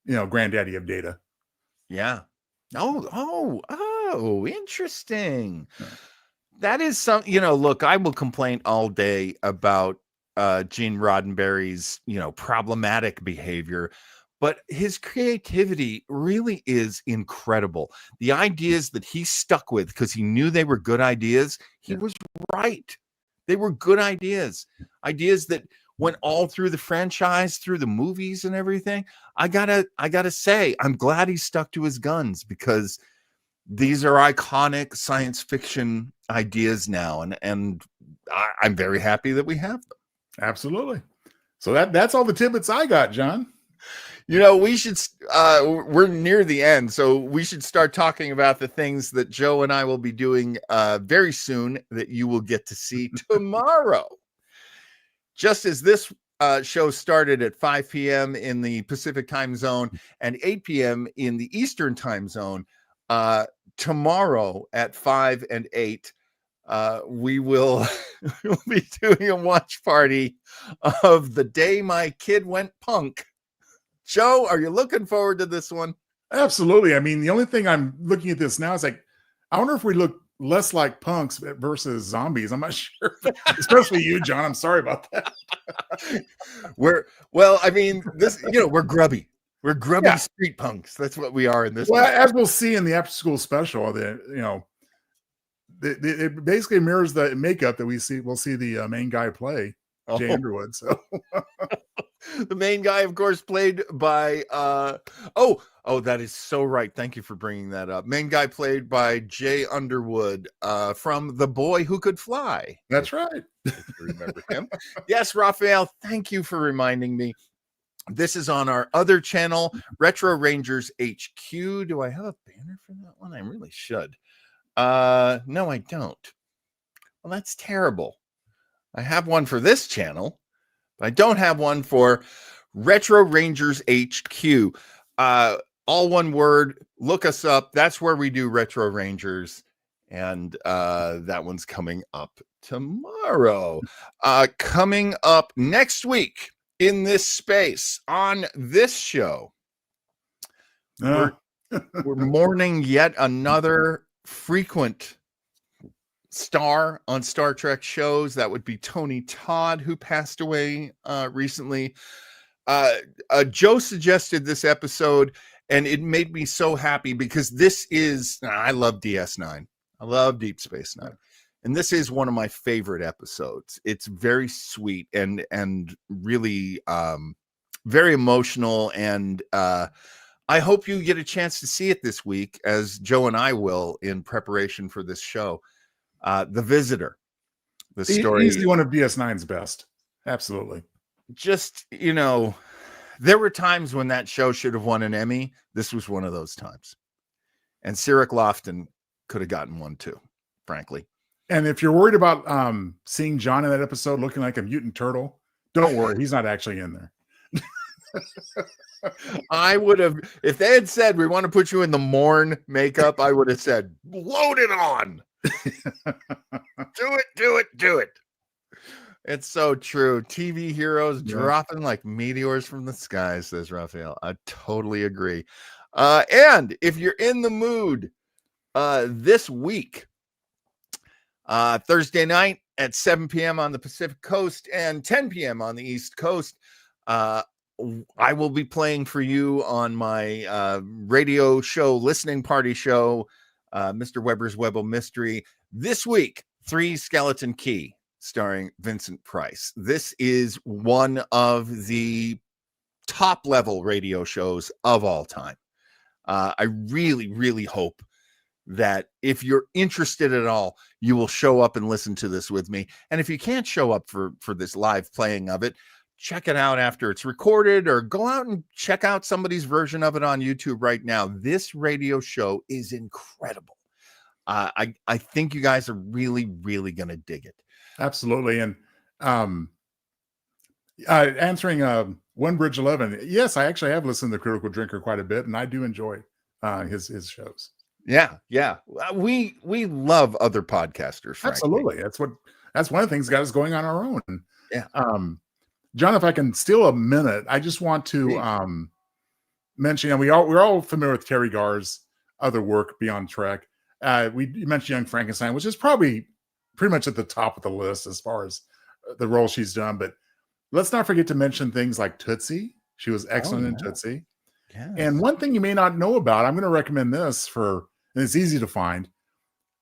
[SPEAKER 2] the granddaddy of data.
[SPEAKER 1] Yeah. Oh, interesting.
[SPEAKER 2] Yeah.
[SPEAKER 1] That is some, look, I will complain all day about Gene Roddenberry's, problematic behavior, but his creativity really is incredible. The ideas that he stuck with, because he knew they were good ideas, he was right. They were good ideas that went all through the franchise, through the movies and everything. I gotta say, I'm glad he stuck to his guns, because these are iconic science fiction ideas now, and I'm very happy that we have them.
[SPEAKER 2] Absolutely. So that's all the tidbits I got, John.
[SPEAKER 1] We should we're near the end, so we should start talking about the things that Joe and I will be doing very soon that you will get to see tomorrow. Just as this show started at 5 p.m. in the Pacific time zone and 8 p.m. in the Eastern time zone, tomorrow at 5 and 8, we will we'll be doing a watch party of The Day My Kid Went Punk. Joe, are you looking forward to this one?
[SPEAKER 2] Absolutely. I mean, the only thing I'm looking at this now is like, I wonder if we look less like punks versus zombies. I'm not sure, especially you, John. I'm sorry about that.
[SPEAKER 1] We're grubby. We're grubby street punks. That's what we are in this.
[SPEAKER 2] Well, as we'll see in the after school special, it basically mirrors the makeup that we'll see the main guy play, Jay Underwood. So
[SPEAKER 1] the main guy, of course, played by that is so right. Thank you for bringing that up. Main guy played by Jay Underwood from The Boy Who Could Fly.
[SPEAKER 2] That's right.
[SPEAKER 1] If you remember him. Yes, Raphael, thank you for reminding me. This is on our other channel, Retro Rangers HQ. Do I have a banner for that one? I really should. No, I don't. Well, that's terrible. I have one for this channel, but I don't have one for Retro Rangers HQ. All one word. Look us up. That's where we do Retro Rangers, and that one's coming up tomorrow. Coming up next week in this space on this show, we're mourning yet another frequent star on Star Trek shows. That would be Tony Todd, who passed away recently. Joe suggested this episode, and it made me so happy, because I love DS9. I love Deep Space Nine. And this is one of my favorite episodes. It's very sweet and really very emotional. And I hope you get a chance to see it this week, as Joe and I will, in preparation for this show. The Visitor. The story.
[SPEAKER 2] Easily one of DS9's best. Absolutely.
[SPEAKER 1] Just, there were times when that show should have won an Emmy. This was one of those times. And Cyril Lofton could have gotten one too, frankly.
[SPEAKER 2] And if you're worried about seeing John in that episode looking like a mutant turtle, don't worry. He's not actually in there.
[SPEAKER 1] I would have, if they had said, we want to put you in the Morn makeup, I would have said, load it on. Do it. It's so true. TV heroes dropping like meteors from the sky, says Raphael. I totally agree. And if you're in the mood this week, Thursday night at 7 p.m. on the Pacific Coast and 10 p.m. on the East Coast, I will be playing for you on my radio show, listening party show, Mr. Weber's Webble Mystery. This week, 3 Skeleton Key, starring Vincent Price. This is one of the top level radio shows of all time. I really, really hope that if you're interested at all, you will show up and listen to this with me. And if you can't show up for this live playing of it, check it out after it's recorded, or go out and check out somebody's version of it on YouTube right now. This radio show is incredible. I think you guys are really, really going to dig it.
[SPEAKER 2] Absolutely. And answering One Bridge 11, yes, I actually have listened to Critical Drinker quite a bit, and I do enjoy his shows.
[SPEAKER 1] Yeah, yeah. We love other podcasters, frankly.
[SPEAKER 2] Absolutely. That's one of the things got us going on our own.
[SPEAKER 1] Yeah.
[SPEAKER 2] John, if I can steal a minute, I just want to
[SPEAKER 1] Please.
[SPEAKER 2] mention, and we're all familiar with Teri Garr's other work beyond Trek. You mentioned Young Frankenstein, which is probably pretty much at the top of the list as far as the role she's done. But let's not forget to mention things like Tootsie. She was excellent in Tootsie.
[SPEAKER 1] Yes.
[SPEAKER 2] And one thing you may not know about, I'm going to recommend this and it's easy to find,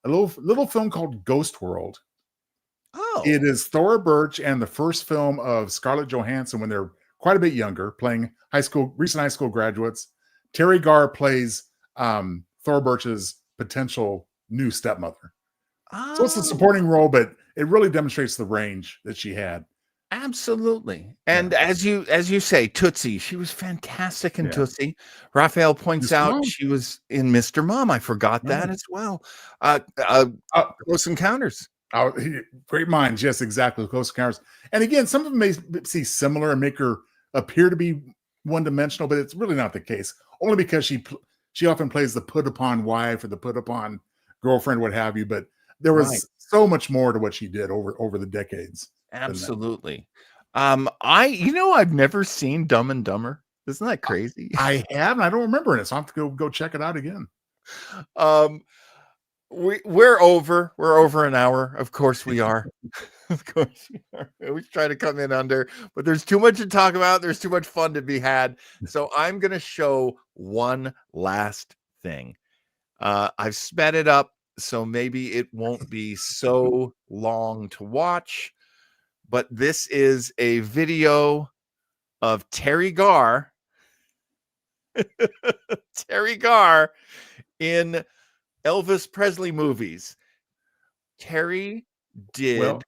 [SPEAKER 2] a little film called Ghost World.
[SPEAKER 1] Oh.
[SPEAKER 2] It is Thora Birch and the first film of Scarlett Johansson when they're quite a bit younger, playing recent high school graduates. Teri Garr plays Thora Birch's potential new stepmother. So it's a supporting role, but it really demonstrates the range that she had.
[SPEAKER 1] Absolutely. And as you say, Tootsie, she was fantastic in
[SPEAKER 2] Yeah.
[SPEAKER 1] Tootsie. Raphael points
[SPEAKER 2] Mr.
[SPEAKER 1] out
[SPEAKER 2] Mom.
[SPEAKER 1] she was in Mr. Mom. I forgot that as well. Close Encounters.
[SPEAKER 2] Great minds. Yes, exactly. Close Encounters. And again, some of them may see similar and make her appear to be one-dimensional, but it's really not the case. Only because she often plays the put-upon wife or the put-upon girlfriend, what have you. But there was so much more to what she did over the decades.
[SPEAKER 1] Absolutely. I've never seen Dumb and Dumber. Isn't that crazy?
[SPEAKER 2] I have, and I don't remember it, so I have to go check it out again.
[SPEAKER 1] We're over an hour. Of course we are. Of course we are. We always try to come in under, but there's too much to talk about. There's too much fun to be had. So I'm going to show one last thing. I've sped it up, so maybe it won't be so long to watch, but this is a video of Teri Garr. Teri Garr in Elvis Presley movies. Teri did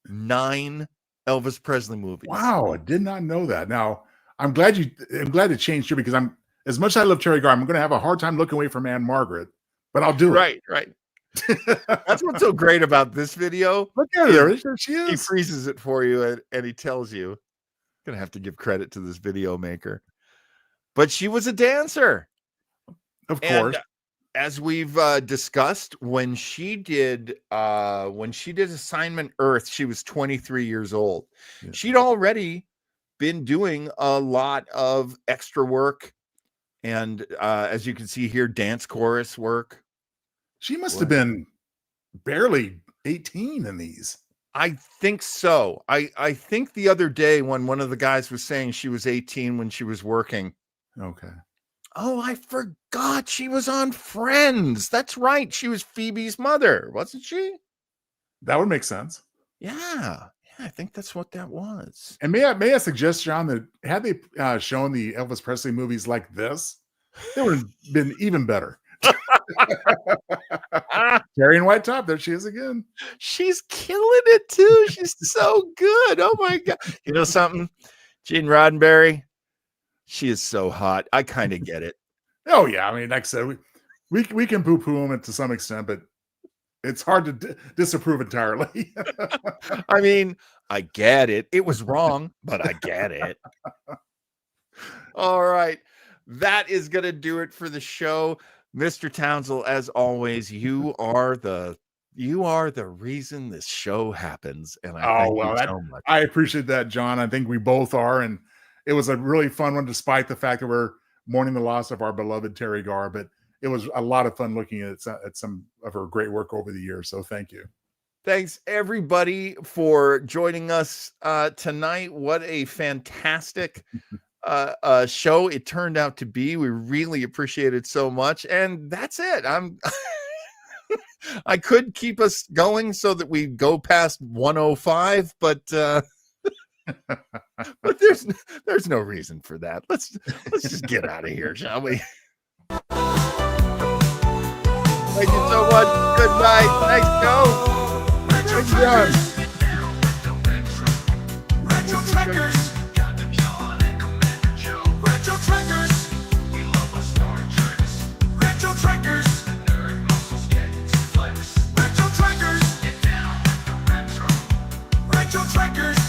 [SPEAKER 1] 9 Elvis Presley movies.
[SPEAKER 2] Wow, I did not know that. Now, I'm glad it changed here, because as much as I love Teri Garr, I'm going to have a hard time looking away from Anne Margaret, but I'll do it.
[SPEAKER 1] Right. That's what's so great about this video.
[SPEAKER 2] Look at her. There she is.
[SPEAKER 1] He freezes it for you and he tells you. I'm going to have to give credit to this video maker. But she was a dancer.
[SPEAKER 2] Of course.
[SPEAKER 1] And as we've discussed, when she did Assignment Earth, she was 23 years old. Yeah. She'd already been doing a lot of extra work, and as you can see here, dance chorus work.
[SPEAKER 2] She must have been barely 18 in these.
[SPEAKER 1] I think so. I think the other day when one of the guys was saying she was 18 when she was working.
[SPEAKER 2] Okay.
[SPEAKER 1] Oh, I forgot she was on Friends. That's right. She was Phoebe's mother, wasn't she?
[SPEAKER 2] That would make sense.
[SPEAKER 1] Yeah, I think that's what that was.
[SPEAKER 2] And may I suggest, John, that had they shown the Elvis Presley movies like this, they would have been even better. Teri in white top, there she is again.
[SPEAKER 1] She's killing it too. She's so good. Oh my God. You know something? Gene Roddenberry, she is so hot. I kind of get it.
[SPEAKER 2] Oh yeah. I mean, like I said, we can poo-poo them to some extent, but it's hard to disapprove entirely.
[SPEAKER 1] I mean, I get it. It was wrong, but I get it. All right. That is going to do it for the show. Mr. Townsell, as always, you are the reason this show happens. And I thank you so much.
[SPEAKER 2] I appreciate that, John. I think we both are. And it was a really fun one, despite the fact that we're mourning the loss of our beloved Teri Garr. But it was a lot of fun looking at some of her great work over the years. So thank you.
[SPEAKER 1] Thanks, everybody, for joining us tonight. What a fantastic show it turned out to be. We really appreciate it so much. And that's it. I could keep us going so that we go past 105, but but there's no reason for that. Let's just get out of here, shall we? Thank you so much. Good night. Thanks, Joe.
[SPEAKER 2] Thanks, John.
[SPEAKER 3] Retro Trekkers. Retro Trekkers. We love our Star Treks. Retro Trekkers. Nerd muscles get flex. Retro Trekkers. Get down with the retro. Retro Trekkers.